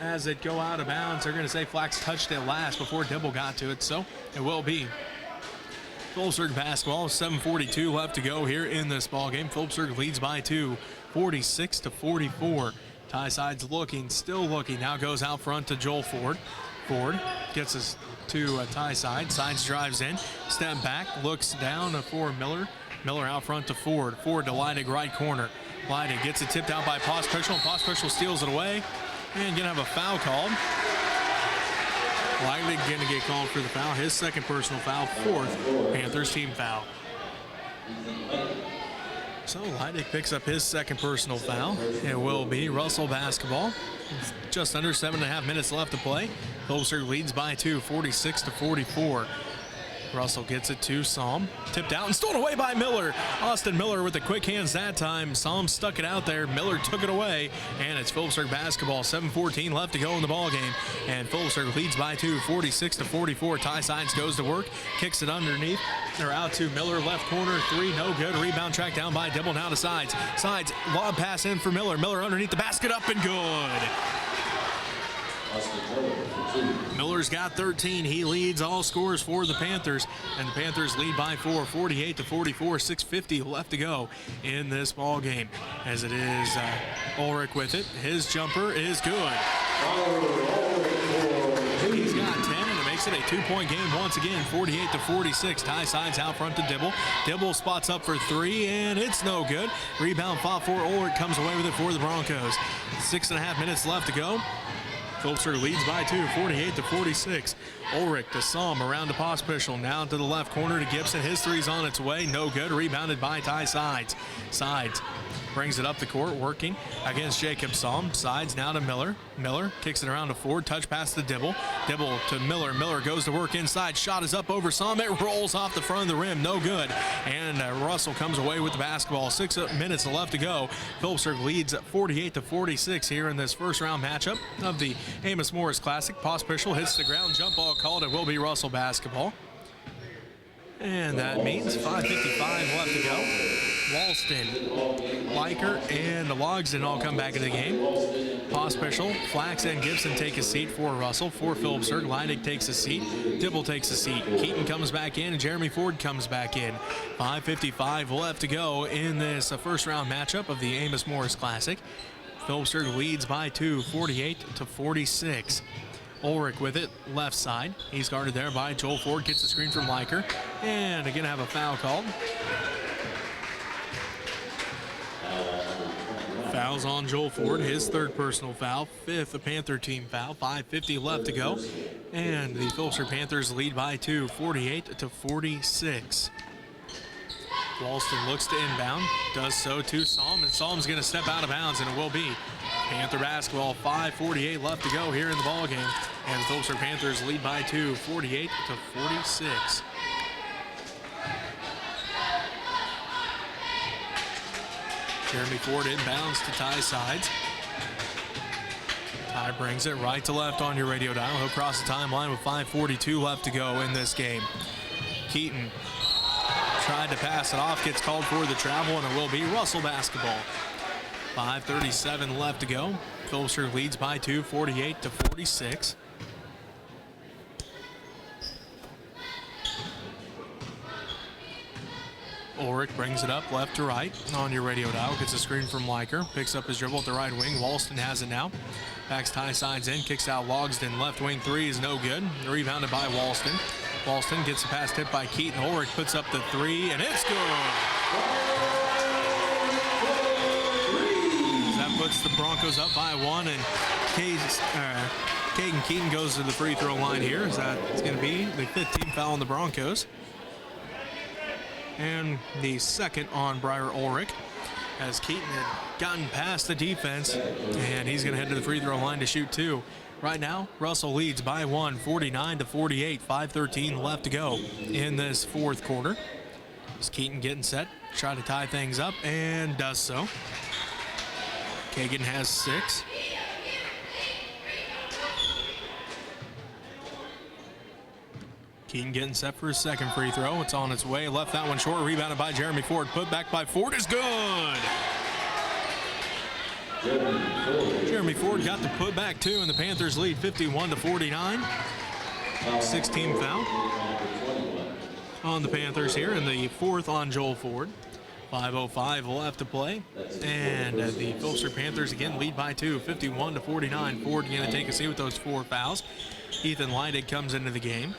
As it go out of bounds, they're going to say Flax touched it last before Dibble got to it, so it will be Phillipsburg basketball. 7:42 left to go here in this ball game. Phillipsburg leads by 2, 46-44. Tie sides still looking. Now goes out front to Joel Ford. Ford gets us to a tie side. Sides drives in, step back, looks down for Miller. Miller out front to Ford. Ford to Leidig, right corner. Leidig gets it tipped out by Pospischel, and Pospischel steals it away. And gonna have a foul called. Leidig gonna get called for the foul. His second personal foul, fourth Panthers team foul. So Leidig picks up his second personal foul. It will be Russell basketball. Just under 7.5 minutes left to play. Phillipsburg leads by 2, 46-44. Russell gets it to Somm. Tipped out and stolen away by Miller. Austin Miller with the quick hands that time. Somm stuck it out there. Miller took it away. And it's Phillipsburg basketball. 7:14 left to go in the ball game. And Phillipsburg leads by 2, 46-44. Tie sides goes to work. Kicks it underneath. They're out to Miller. Left corner. 3, no good. Rebound tracked down by Dibble. Now to sides. Sides. Lob pass in for Miller. Miller underneath the basket. Up and good. Miller's got 13. He leads all scores for the Panthers, and the Panthers lead by 4, 48-44. 6:50 left to go in this ball game. As it is Ulrich with it. His jumper is good. He's got 10, and it makes it a 2-point game once again. 48-46. Tie sides out front to Dibble. Dibble spots up for 3, and it's no good. Rebound fought for Ulrich, comes away with it for the Broncos. 6.5 minutes left to go. Phillipsburg leads by 2, 48-46. Ulrich to Somm, around to Pospischel, now to the left corner to Gibson. His three's on its way, no good. Rebounded by tie sides. Sides brings it up the court, working against Jacob Somm. Sides now to Miller. Miller kicks it around to Ford. Touch pass to Dibble. Dibble to Miller. Miller goes to work inside. Shot is up over Somm. It rolls off the front of the rim. No good. And Russell comes away with the basketball. 6 minutes left to go. Phillipsburg leads 48-46 here in this first round matchup of the Amos-Morris Classic. Pospischel hits the ground. Jump ball called. It will be Russell basketball. And that means 5:55 left to go. Walston, Liker, and Logsdon all come back into the game. Pospischel, Flax, and Gibson take a seat for Russell. For Phillipsburg, Leidig takes a seat. Dibble takes a seat. Keaton comes back in, and Jeremy Ford comes back in. 5:55 left to go in this first round matchup of the Amos-Morris Classic. Phillipsburg leads by 2, 48-46. Ulrich with it, left side. He's guarded there by Joel Ford. Gets the screen from Liker. And again, have a foul called. Fouls on Joel Ford, his third personal foul, fifth Panther team foul. 5:50 left to go. And the Phillipsburg Panthers lead by 2, 48-46. Walston looks to inbound, does so to Somm, and Somm's going to step out of bounds, and it will be Panther basketball. 5:48 left to go here in the ball game, and the Phillipsburg Panthers lead by 2, 48-46. Jeremy Ford inbounds to tie sides. Ty brings it right to left on your radio dial. He'll cross the timeline with 5:42 left to go in this game. Keaton tried to pass it off, gets called for the travel, and it will be Russell basketball. 5:37 left to go. Phillipsburg leads by 2, 48-46. Ulrich brings it up left to right on your radio dial. Gets a screen from Liker. Picks up his dribble at the right wing. Walston has it now. Backs tie sides in. Kicks out Logsdon. Left wing 3 is no good. Rebounded by Walston. Walston gets the pass tipped by Keaton. Ulrich puts up the 3, and it's good. That puts the Broncos up by 1, and Caden Keaton goes to the free throw line here. It's going to be the 5th team foul on the Broncos. And the second on Briar Ulrich, as Keaton had gotten past the defense, and he's going to head to the free throw line to shoot 2. Right now, Russell leads by 1, 49-48, 5:13 left to go in this fourth quarter. As Keaton getting set, try to tie things up, and does so. Kagan has 6. Keaton getting set for his second free throw. It's on its way. Left that one short. Rebounded by Jeremy Ford. Put back by Ford is good. Jeremy Ford got the putback too, and the Panthers lead 51-49. 16 foul on the Panthers here, and the 4th on Joel Ford. 5:05 left to play, and the Phillipsburg Panthers again lead by 2, 51-49. Ford going to take a seat with those 4 fouls. Ethan Leidig comes into the game.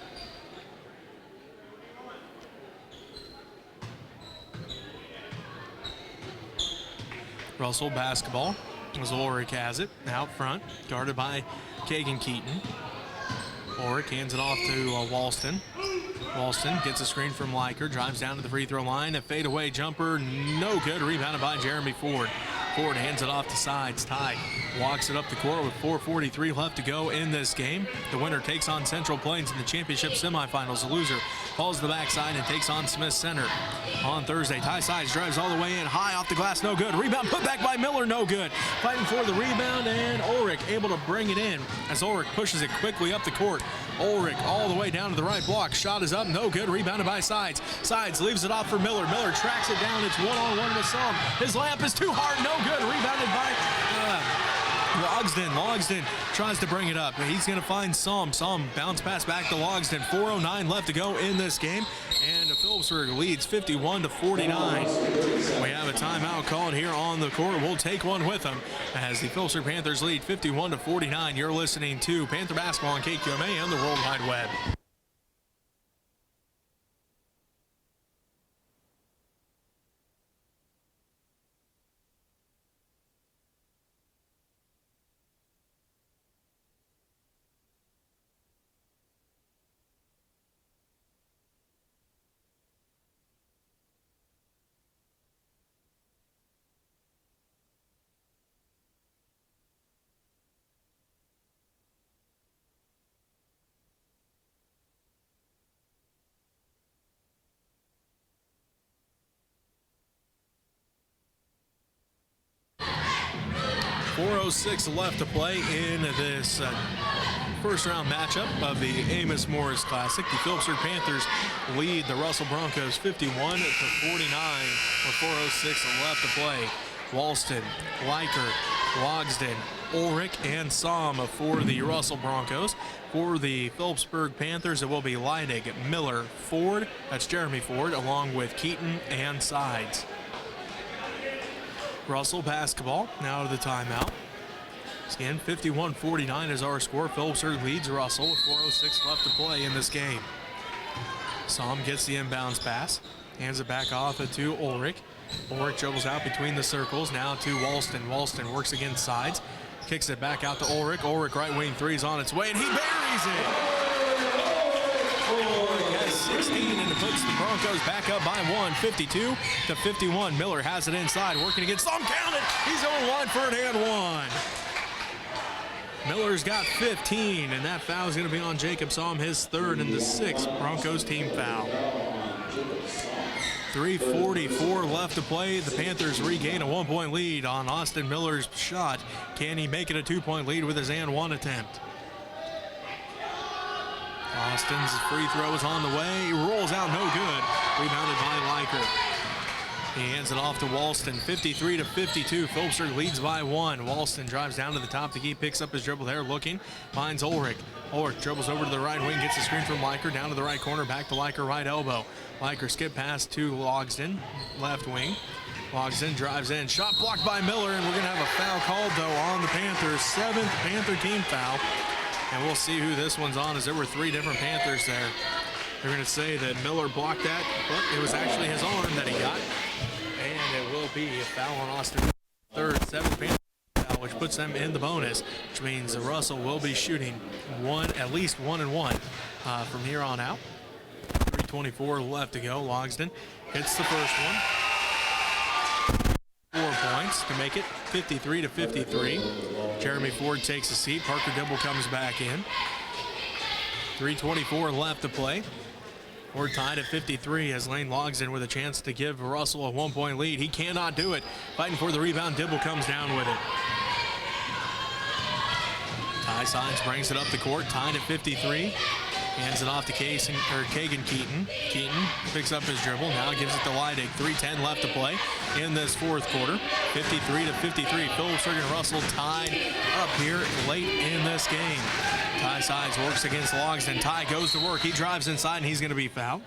Russell basketball as Ulrich has it out front, guarded by Kagan Keaton. Ulrich hands it off to Walston. Walston gets a screen from Liker, drives down to the free throw line. A fadeaway jumper, no good. Rebounded by Jeremy Ford. Ford hands it off to Sides. Ty walks it up the court with 4:43 left to go in this game. The winner takes on Central Plains in the championship semifinals. The loser falls to the backside and takes on Smith Center. On Thursday, Ty Sides drives all the way in, high off the glass, no good. Rebound put back by Miller, no good. Fighting for the rebound, and Ulrich able to bring it in as Ulrich pushes it quickly up the court. Ulrich all the way down to the right block. Shot is up, no good. Rebounded by Sides. Sides leaves it off for Miller. Miller tracks it down. It's one-on-one with Som. His layup is too hard, no good. Rebounded by Logsden. Logsden tries to bring it up. He's going to find Som. Som bounce pass back to Logsden. 4:09 left to go in this game. And Phillipsburg leads 51-49. We have a timeout called here on the court. We'll take one with them as the Phillipsburg Panthers lead 51-49. You're listening to Panther Basketball on KQMA and the World Wide Web. .406 left to play in this first round matchup of the Amos-Morris Classic. The Phillipsburg Panthers lead the Russell Broncos 51-49 with .406 left to play. Walston, Liker, Logsden, Ulrich, and Som for the Russell Broncos. For the Phillipsburg Panthers, it will be Leidig, Miller, Ford, that's Jeremy Ford, along with Keaton and Sides. Russell basketball, now to the timeout. Again, 51-49 is our score. Phillipsburg leads Russell with .406 left to play in this game. Som gets the inbounds pass, hands it back off to Ulrich. Ulrich dribbles out between the circles, now to Walston. Walston works against Sides, kicks it back out to Ulrich. Ulrich right wing three's on its way, and he buries it! Ulrich has 16, and it puts the Broncos back up by 1, 52-51. Miller has it inside, working against Som, count it! He's on line for an and one. Miller's got 15, and that foul is going to be on Jacob Som, his 3rd and the 6th Broncos team foul. 3:44 left to play. The Panthers regain a 1-point lead on Austin Miller's shot. Can he make it a 2-point lead with his and one attempt? Austin's free throw is on the way. He rolls out, no good. Rebounded by Liker. He hands it off to Walston, 53-52. Phillipsburg leads by 1. Walston drives down to the top. The key picks up his dribble there, looking, finds Ulrich. Ulrich dribbles over to the right wing, gets a screen from Liker, down to the right corner, back to Liker, right elbow. Liker skip pass to Logsden, left wing. Logsden drives in, shot blocked by Miller, and we're going to have a foul called, though, on the Panthers. 7th Panther team foul. And we'll see who this one's on, as there were 3 different Panthers there. They're going to say that Miller blocked that, but it was actually his arm that he got. And it will be a foul on Austin. 3rd, 7th Panther foul, which puts them in the bonus, which means Russell will be shooting at least 1 and 1 from here on out. 3:24 left to go. Logsden hits the first one. 4 points to make it 53-53. Jeremy Ford takes a seat. Parker Dibble comes back in. 3:24 left to play. We're tied at 53 as Lane logs in with a chance to give Russell a 1-point lead. He cannot do it. Fighting for the rebound, Dibble comes down with it. Ty Sides brings it up the court, tied at 53. Hands it off to Kagan Keaton. Keaton picks up his dribble, now gives it to Leidig. 3:10 left to play in this fourth quarter. 53 to 53. Phillipsburg and Russell tied up here late in this game. Ty Sides works against Logsdon. Ty goes to work. He drives inside and he's going to be fouled.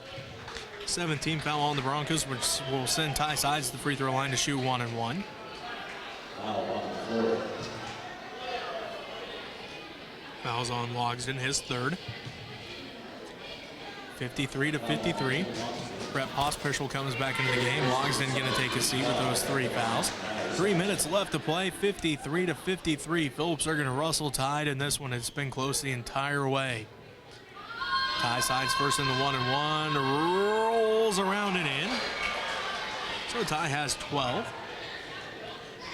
17 foul on the Broncos, which will send Ty Sides to the free throw line to shoot 1-1. Fouls on Logsdon, his third. 53 to 53. Brett Pospischel comes back into the game. Logsdon going to take a seat with those 3 fouls. 3 minutes left to play. 53 to 53. Phillipsburg and Russell tied in this one. It's been close the entire way. Ty Sides first in the 1-1. Rolls around and in. So Ty has 12.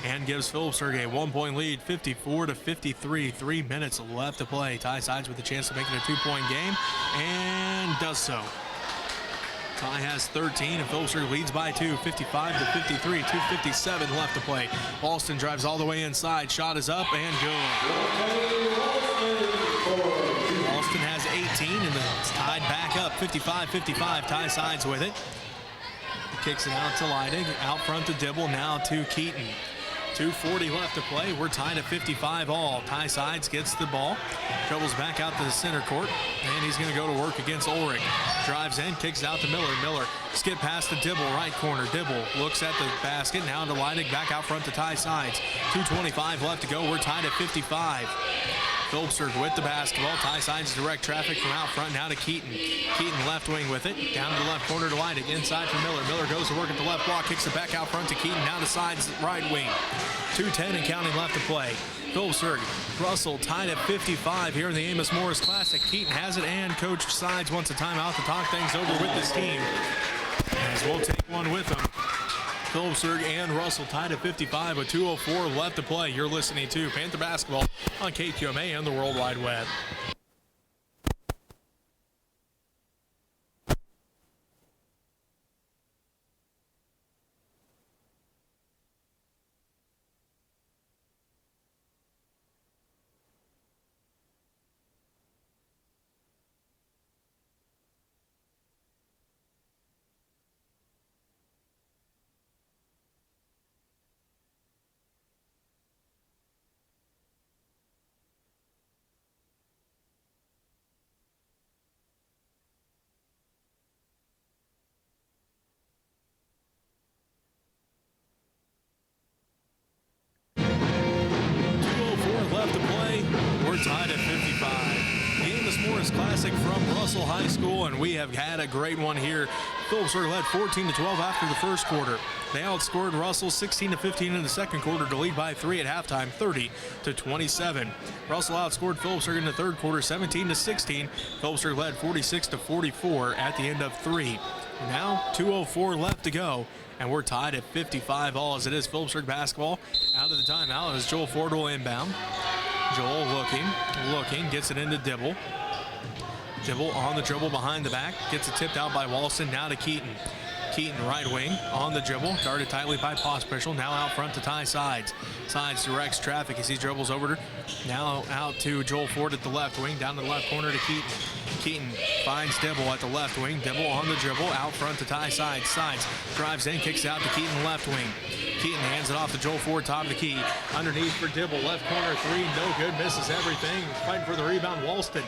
And gives Phillipsburg a 1-point lead, 54 to 53. 3 minutes left to play. Ty Sides with a chance to make it a 2-point game, and does so. Ty has 13, and Phillipsburg leads by 2, 55 to 53. 2:57 left to play. Alston drives all the way inside. Shot is up and good. Alston has 18, and it's tied back up, 55-55. Ty Sides with it. Kicks it out to Leidig. Out front to Dibble. Now to Keaton. 2:40 left to play. We're tied at 55 all. Ty Sides gets the ball. Dribbles back out to the center court. And he's going to go to work against Ulrich. Drives in, kicks out to Miller. Miller skip past to Dibble, right corner. Dibble looks at the basket. Now to Leidig, back out front to Ty Sides. 2:25 left to go. We're tied at 55. Phillipsburg with the basketball. Ty Sides direct traffic from out front now to Keaton. Keaton left wing with it. Down to the left corner to Leidig. Inside for Miller. Miller goes to work at the left block. Kicks it back out front to Keaton. Now to Sides right wing. 2:10 and counting left to play. Phillipsburg, Russell tied at 55 here in the Amos-Morris Classic. Keaton has it, and Coach Sides wants a timeout to talk things over with his team. As we'll take one with him. Phillipsburg and Russell tied at 55 with 2:04 left to play. You're listening to Panther Basketball on KQMA and the World Wide Web. Tied at 55. The Amos-Morris Classic from Russell High School, and we have had a great one here. Phillipsburg led 14-12 after the first quarter. They outscored Russell 16-15 in the second quarter to lead by 3 at halftime, 30-27. Russell outscored Phillipsburg in the third quarter, 17-16. Phillipsburg led 46-44 at the end of 3. Now 2:04 left to go, and we're tied at 55 all as it is Phillipsburg basketball. Out of the timeout as Joel Ford will inbound. Joel looking, gets it into Dibble. Dibble on the dribble behind the back, gets it tipped out by Walston, now to Keaton. Keaton right wing on the dribble, guarded tightly by Pospischel, now out front to Ty Sides. Sides directs traffic as he dribbles over to, now out to Joel Ford at the left wing, down to the left corner to Keaton. Keaton finds Dibble at the left wing, Dibble on the dribble, out front to Ty Sides. Sides drives in, kicks out to Keaton left wing. Keaton hands it off to Joel Ford, top of the key. Underneath for Dibble, left corner three, no good, misses everything. Fighting for the rebound, Walston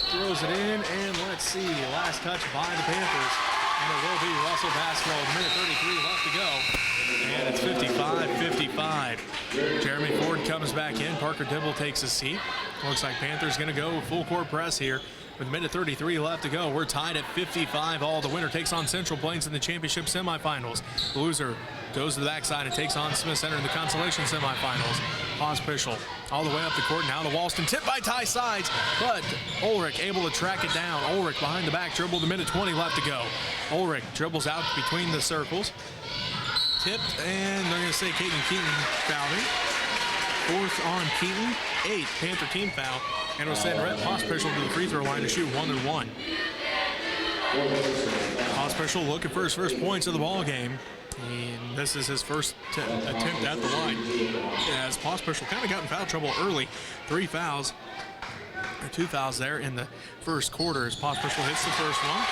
throws it in, and let's see, last touch by the Panthers. And it will be Russell basketball, minute 33 left to go. And it's 55-55. Jeremy Ford comes back in, Parker Dibble takes a seat. Looks like Panthers gonna go full court press here. With minute 33 left to go, we're tied at 55 all. The winner takes on Central Plains in the championship semifinals. The loser goes to the backside and takes on Smith Center in the consolation semifinals. Pospischel all the way up the court, now to Walston. Tipped by Ty Sides, but Ulrich able to track it down. Ulrich behind the back dribble, the minute 20 left to go. Ulrich dribbles out between the circles. Tipped, and they're going to say Keaton fouling. Fourth on Keaton, 8th Panther team foul. And we'll send Rhett Pospischel to the free throw line to shoot 1-1. Special looking for his first points of the ball game. And this is his first attempt at the line. As Paw Special kind of got in foul trouble early. 2 fouls there in the first quarter as Paw Special hits the first one.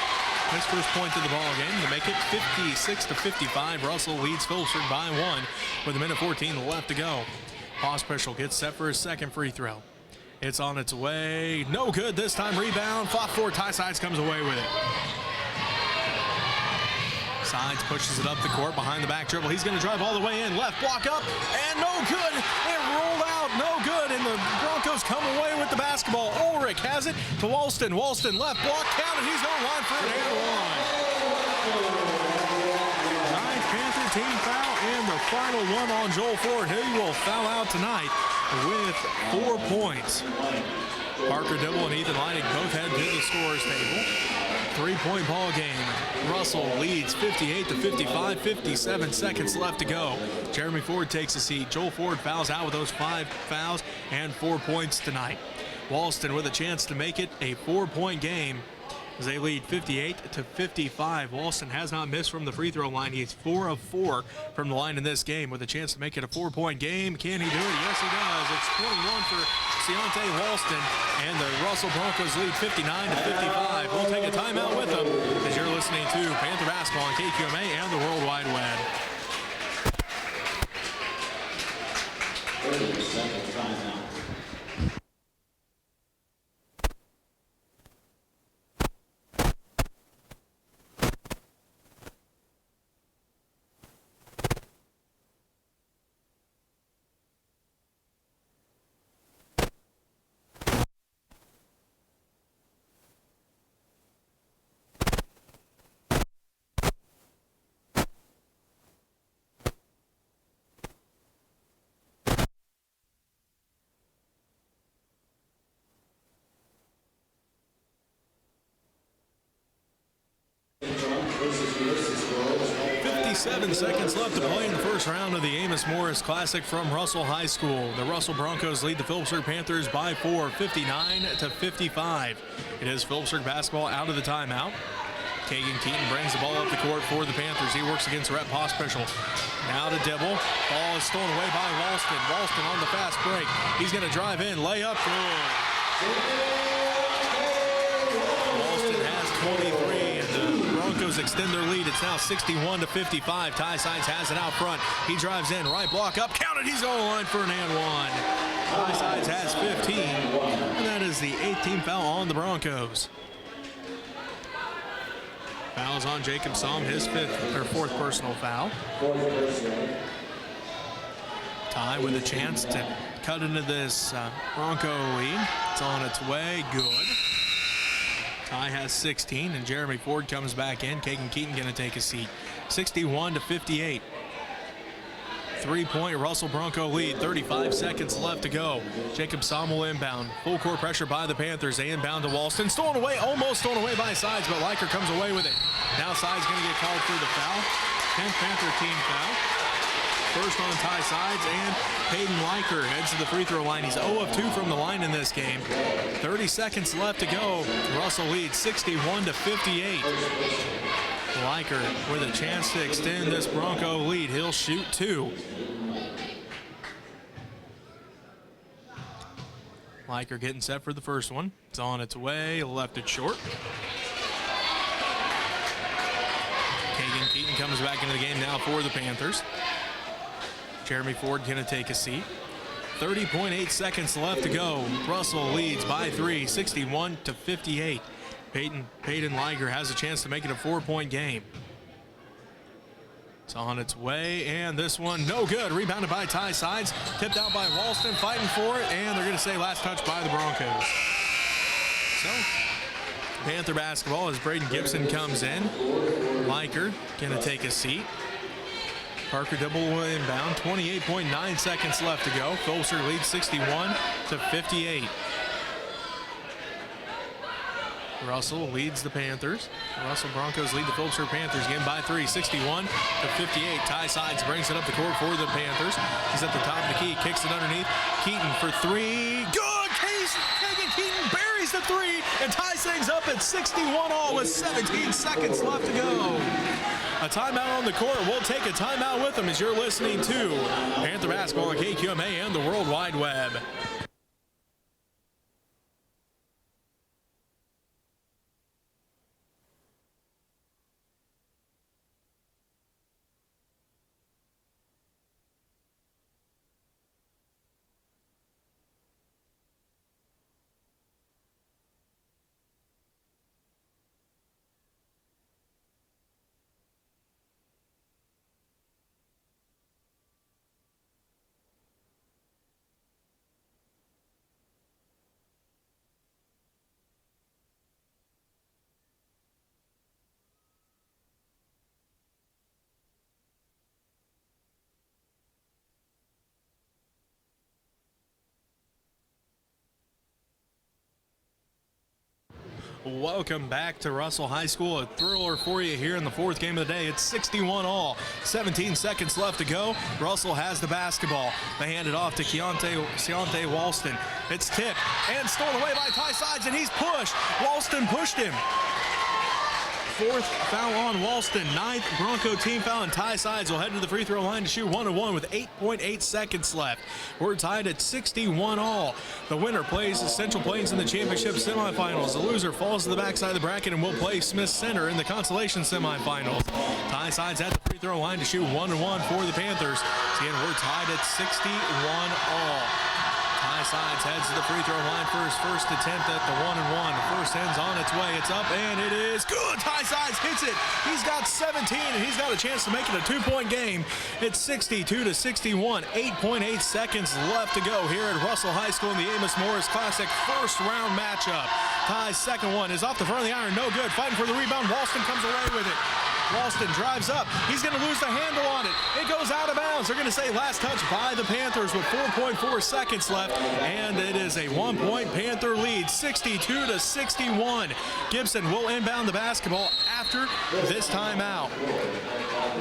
His first point of the ball game to make it 56-55. Russell leads Phillipsburg by 1 with 1:14 left to go. Paw Special gets set for his second free throw. It's on its way. No good this time. Rebound. Fought for. Ty Sides comes away with it. Sides pushes it up the court behind the back dribble. He's going to drive all the way in. Left block up and no good. It rolled out. No good. And the Broncos come away with the basketball. Ulrich has it to Walston. Walston left block counted. He's going line for an and one. Ninth Panther team foul and the final one on Joel Ford. He will foul out tonight with 4 points. Parker Dibble and Ethan Leidig both head to the scorer's table. 3-point ball game. Russell leads 58-55, 57 seconds left to go. Jeremy Ford takes a seat. Joel Ford fouls out with those 5 fouls and 4 points tonight. Walston with a chance to make it a 4-point game as they lead 58-55. Walston has not missed from the free throw line. He's 4 of 4 from the line in this game with a chance to make it a 4-point game. Can he do it? Yes, he does. It's 21 for Deontay Walston, and the Russell Broncos lead 59-55. We'll take a timeout with them as you're listening to Panther Basketball on KQMA and the World Wide Web. 30-second timeout. 57 seconds left to play in the first round of the Amos-Morris Classic from Russell High School. The Russell Broncos lead the Phillipsburg Panthers by 4, 59-55. It is Phillipsburg basketball out of the timeout. Kagan Keaton brings the ball up the court for the Panthers. He works against Rhett Paw Special. Now to Dibble. Ball is stolen away by Walston. Walston on the fast break. He's going to drive in. Layup. Good. Walston has 23, and the Broncos extend their lead. It's now 61-55. Ty Sides has it out front. He drives in. Right block up. Counted. He's on the line for an and one. Ty Sides has 15, and that is the 8th team foul on the Broncos. Fouls on Jacob Somm, his 4th personal foul. Ty with a chance to cut into this Bronco lead. It's on its way. Good. Ty has 16, and Jeremy Ford comes back in. Kagan Keaton going to take a seat. 61-58. 3-point Russell Bronco lead. 35 seconds left to go. Jacob Somm will inbound. Full court pressure by the Panthers. They inbound to Walston. Stolen away, almost stolen away by Sides, but Leiker comes away with it. Now Sides going to get called for the foul. 10th Panther team foul. First on Ty Sides, and Peyton Leiker heads to the free throw line. He's 0 of 2 from the line in this game. 30 seconds left to go. Russell leads 61-58. Leiker with a chance to extend this Bronco lead. He'll shoot 2. Leiker getting set for the first one. It's on its way, left it short. Kagan Keaton comes back into the game now for the Panthers. Jeremy Ford going to take a seat. 30.8 seconds left to go. Russell leads by 3, 61-58. Peyton Leiger has a chance to make it a 4-point game. It's on its way, and this one no good. Rebounded by Ty Sides, tipped out by Walston, fighting for it, and they're going to say last touch by the Broncos. So, Panther basketball as Braden Gibson comes in. Leiker going to take a seat. Parker Dibble will inbound. 28.9 seconds left to go. Phillipsburg leads 61-58. Russell leads the Panthers. The Russell Broncos lead the Phillipsburg Panthers again by 3, 61-58. Ty Sides brings it up the court for the Panthers. He's at the top of the key, kicks it underneath. Keaton for 3. Good! Kagan Keaton buries the three and ties things up at 61 all with 17 seconds left to go. A timeout on the court. We'll take a timeout with them as you're listening to Panther Basketball on KQMA and the World Wide Web. Welcome back to Russell High School. A thriller for you here in the fourth game of the day. It's 61 all. 17 seconds left to go. Russell has the basketball. They hand it off to Keontae Walston. It's tipped and stolen away by Ty Sides, and he's pushed. Walston pushed him. Fourth foul on Walston, ninth Bronco team foul, and Ty Sides will head to the free throw line to shoot 1-1 with 8.8 seconds left. We're tied at 61 all. The winner plays Central Plains in the championship semifinals. The loser falls to the backside of the bracket and will play Smith Center in the consolation semifinals. Ty Sides at the free throw line to shoot 1-1 for the Panthers. Again, we're tied at 61 all. Ty Sides heads to the free throw line for his first attempt at the 1-1. First ends on its way. It's up, and it is good. Ty Sides hits it. He's got 17, and he's got a chance to make it a two-point game. It's 62-61. 8.8 seconds left to go here at Russell High School in the Amos-Morris Classic first-round matchup. Ty's second one is off the front of the iron. No good. Fighting for the rebound. Walston comes away with it. Walston drives up. He's going to lose the handle on it. It goes out of bounds. They're going to say last touch by the Panthers with 4.4 seconds left, and it is a 1-point Panther lead, 62-61. Gibson will inbound the basketball after this timeout.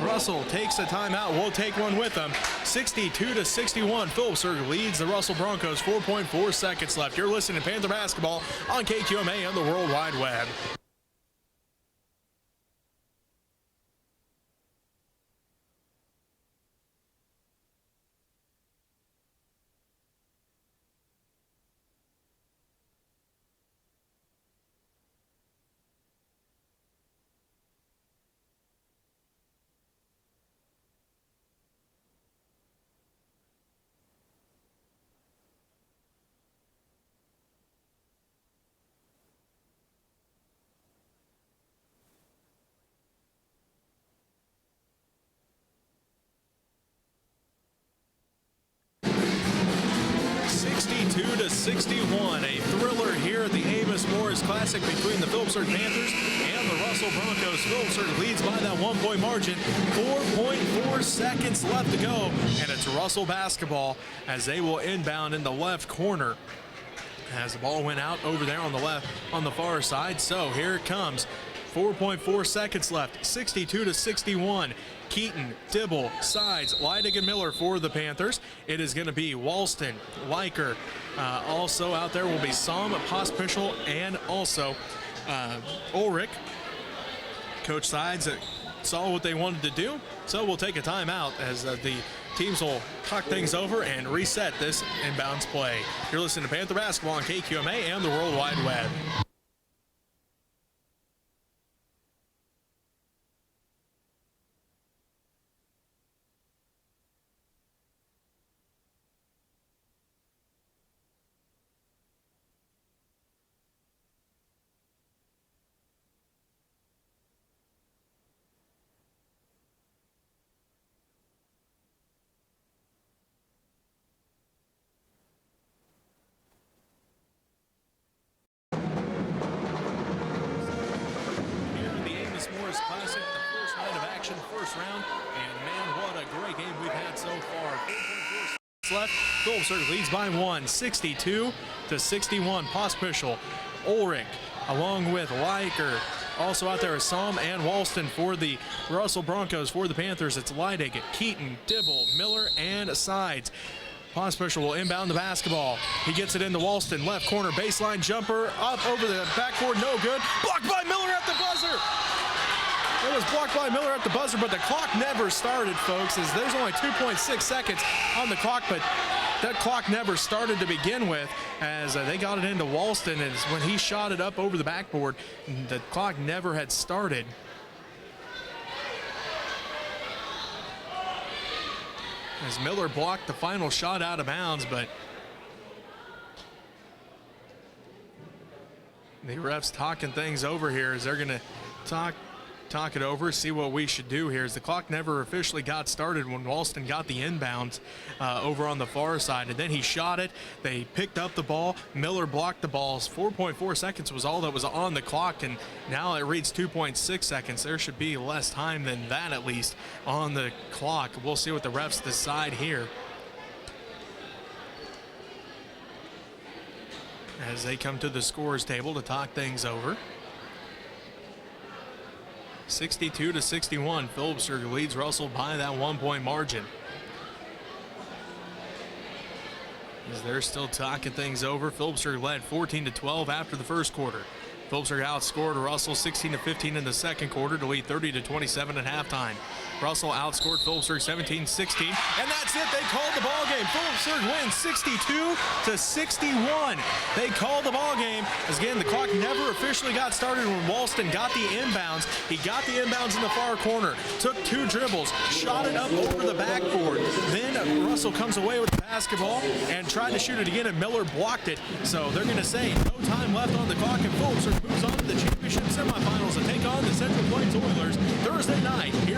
Russell takes a timeout. We'll take one with them. 62-61. Phillipsburg leads the Russell Broncos. 4.4 seconds left. You're listening to Panther Basketball on KQMA and the World Wide Web. To 61, a thriller here at the Amos-Morris Classic between the Phillipsburg Panthers and the Russell Broncos. Phillipsburg leads by that 1-point margin. 4.4 seconds left to go, and it's Russell basketball as they will inbound in the left corner. As the ball went out over there on the left, on the far side. So here it comes. 4.4 seconds left. 62-61. Keaton, Dibble, Sides, Leidig, and Miller for the Panthers. It is going to be Walston, Liker. Also out there will be Som, Pospischel, and also Ulrich. Coach Sides saw what they wanted to do, so we'll take a timeout as the teams will talk things over and reset this inbounds play. You're listening to Panther Basketball on KQMA and the World Wide Web. Classic, the first night of action, first round, and man, what a great game we've had so far. 4.4 seconds left. Phillipsburg leads by 1, 62-61. Pospischel, Ulrich, along with Liker. Also out there is Som and Walston for the Russell Broncos. For the Panthers, it's Leidig, Keaton, Dibble, Miller, and Sides. Pawn Special will inbound the basketball. He gets it into Walston, left corner, baseline jumper, up over the backboard, no good. Blocked by Miller at the buzzer. It was blocked by Miller at the buzzer, but the clock never started, folks, as there's only 2.6 seconds on the clock, but that clock never started to begin with, as they got it into Walston, and when he shot it up over the backboard, the clock never had started. As Miller blocked the final shot out of bounds, but the refs talking things over here as they're going to talk it over, see what we should do here, as the clock never officially got started when Walston got the inbounds over on the far side, and then he shot it. They picked up the ball. Miller blocked the balls. 4.4 seconds was all that was on the clock, and now it reads 2.6 seconds. There should be less time than that, at least, on the clock. We'll see what the refs decide here as they come to the scores table to talk things over. 62-61, Phillipsburg leads Russell by that 1-point margin. As they're still talking things over, Phillipsburg led 14-12 after the first quarter. Phillipsburg outscored Russell 16-15 in the second quarter to lead 30-27 at halftime. Russell outscored Phillipsburg 17-16, and that's it. They called the ball game. Phillipsburg wins 62-61. They called the ball game. As again, the clock never officially got started when Walston got the inbounds. He got the inbounds in the far corner, took 2 dribbles, shot it up over the backboard. Then Russell comes away with the basketball and tried to shoot it again, and Miller blocked it. So they're going to say no time left on the clock, and Phillipsburg moves on to the championship semifinals and take on the Central Plains Oilers Thursday night here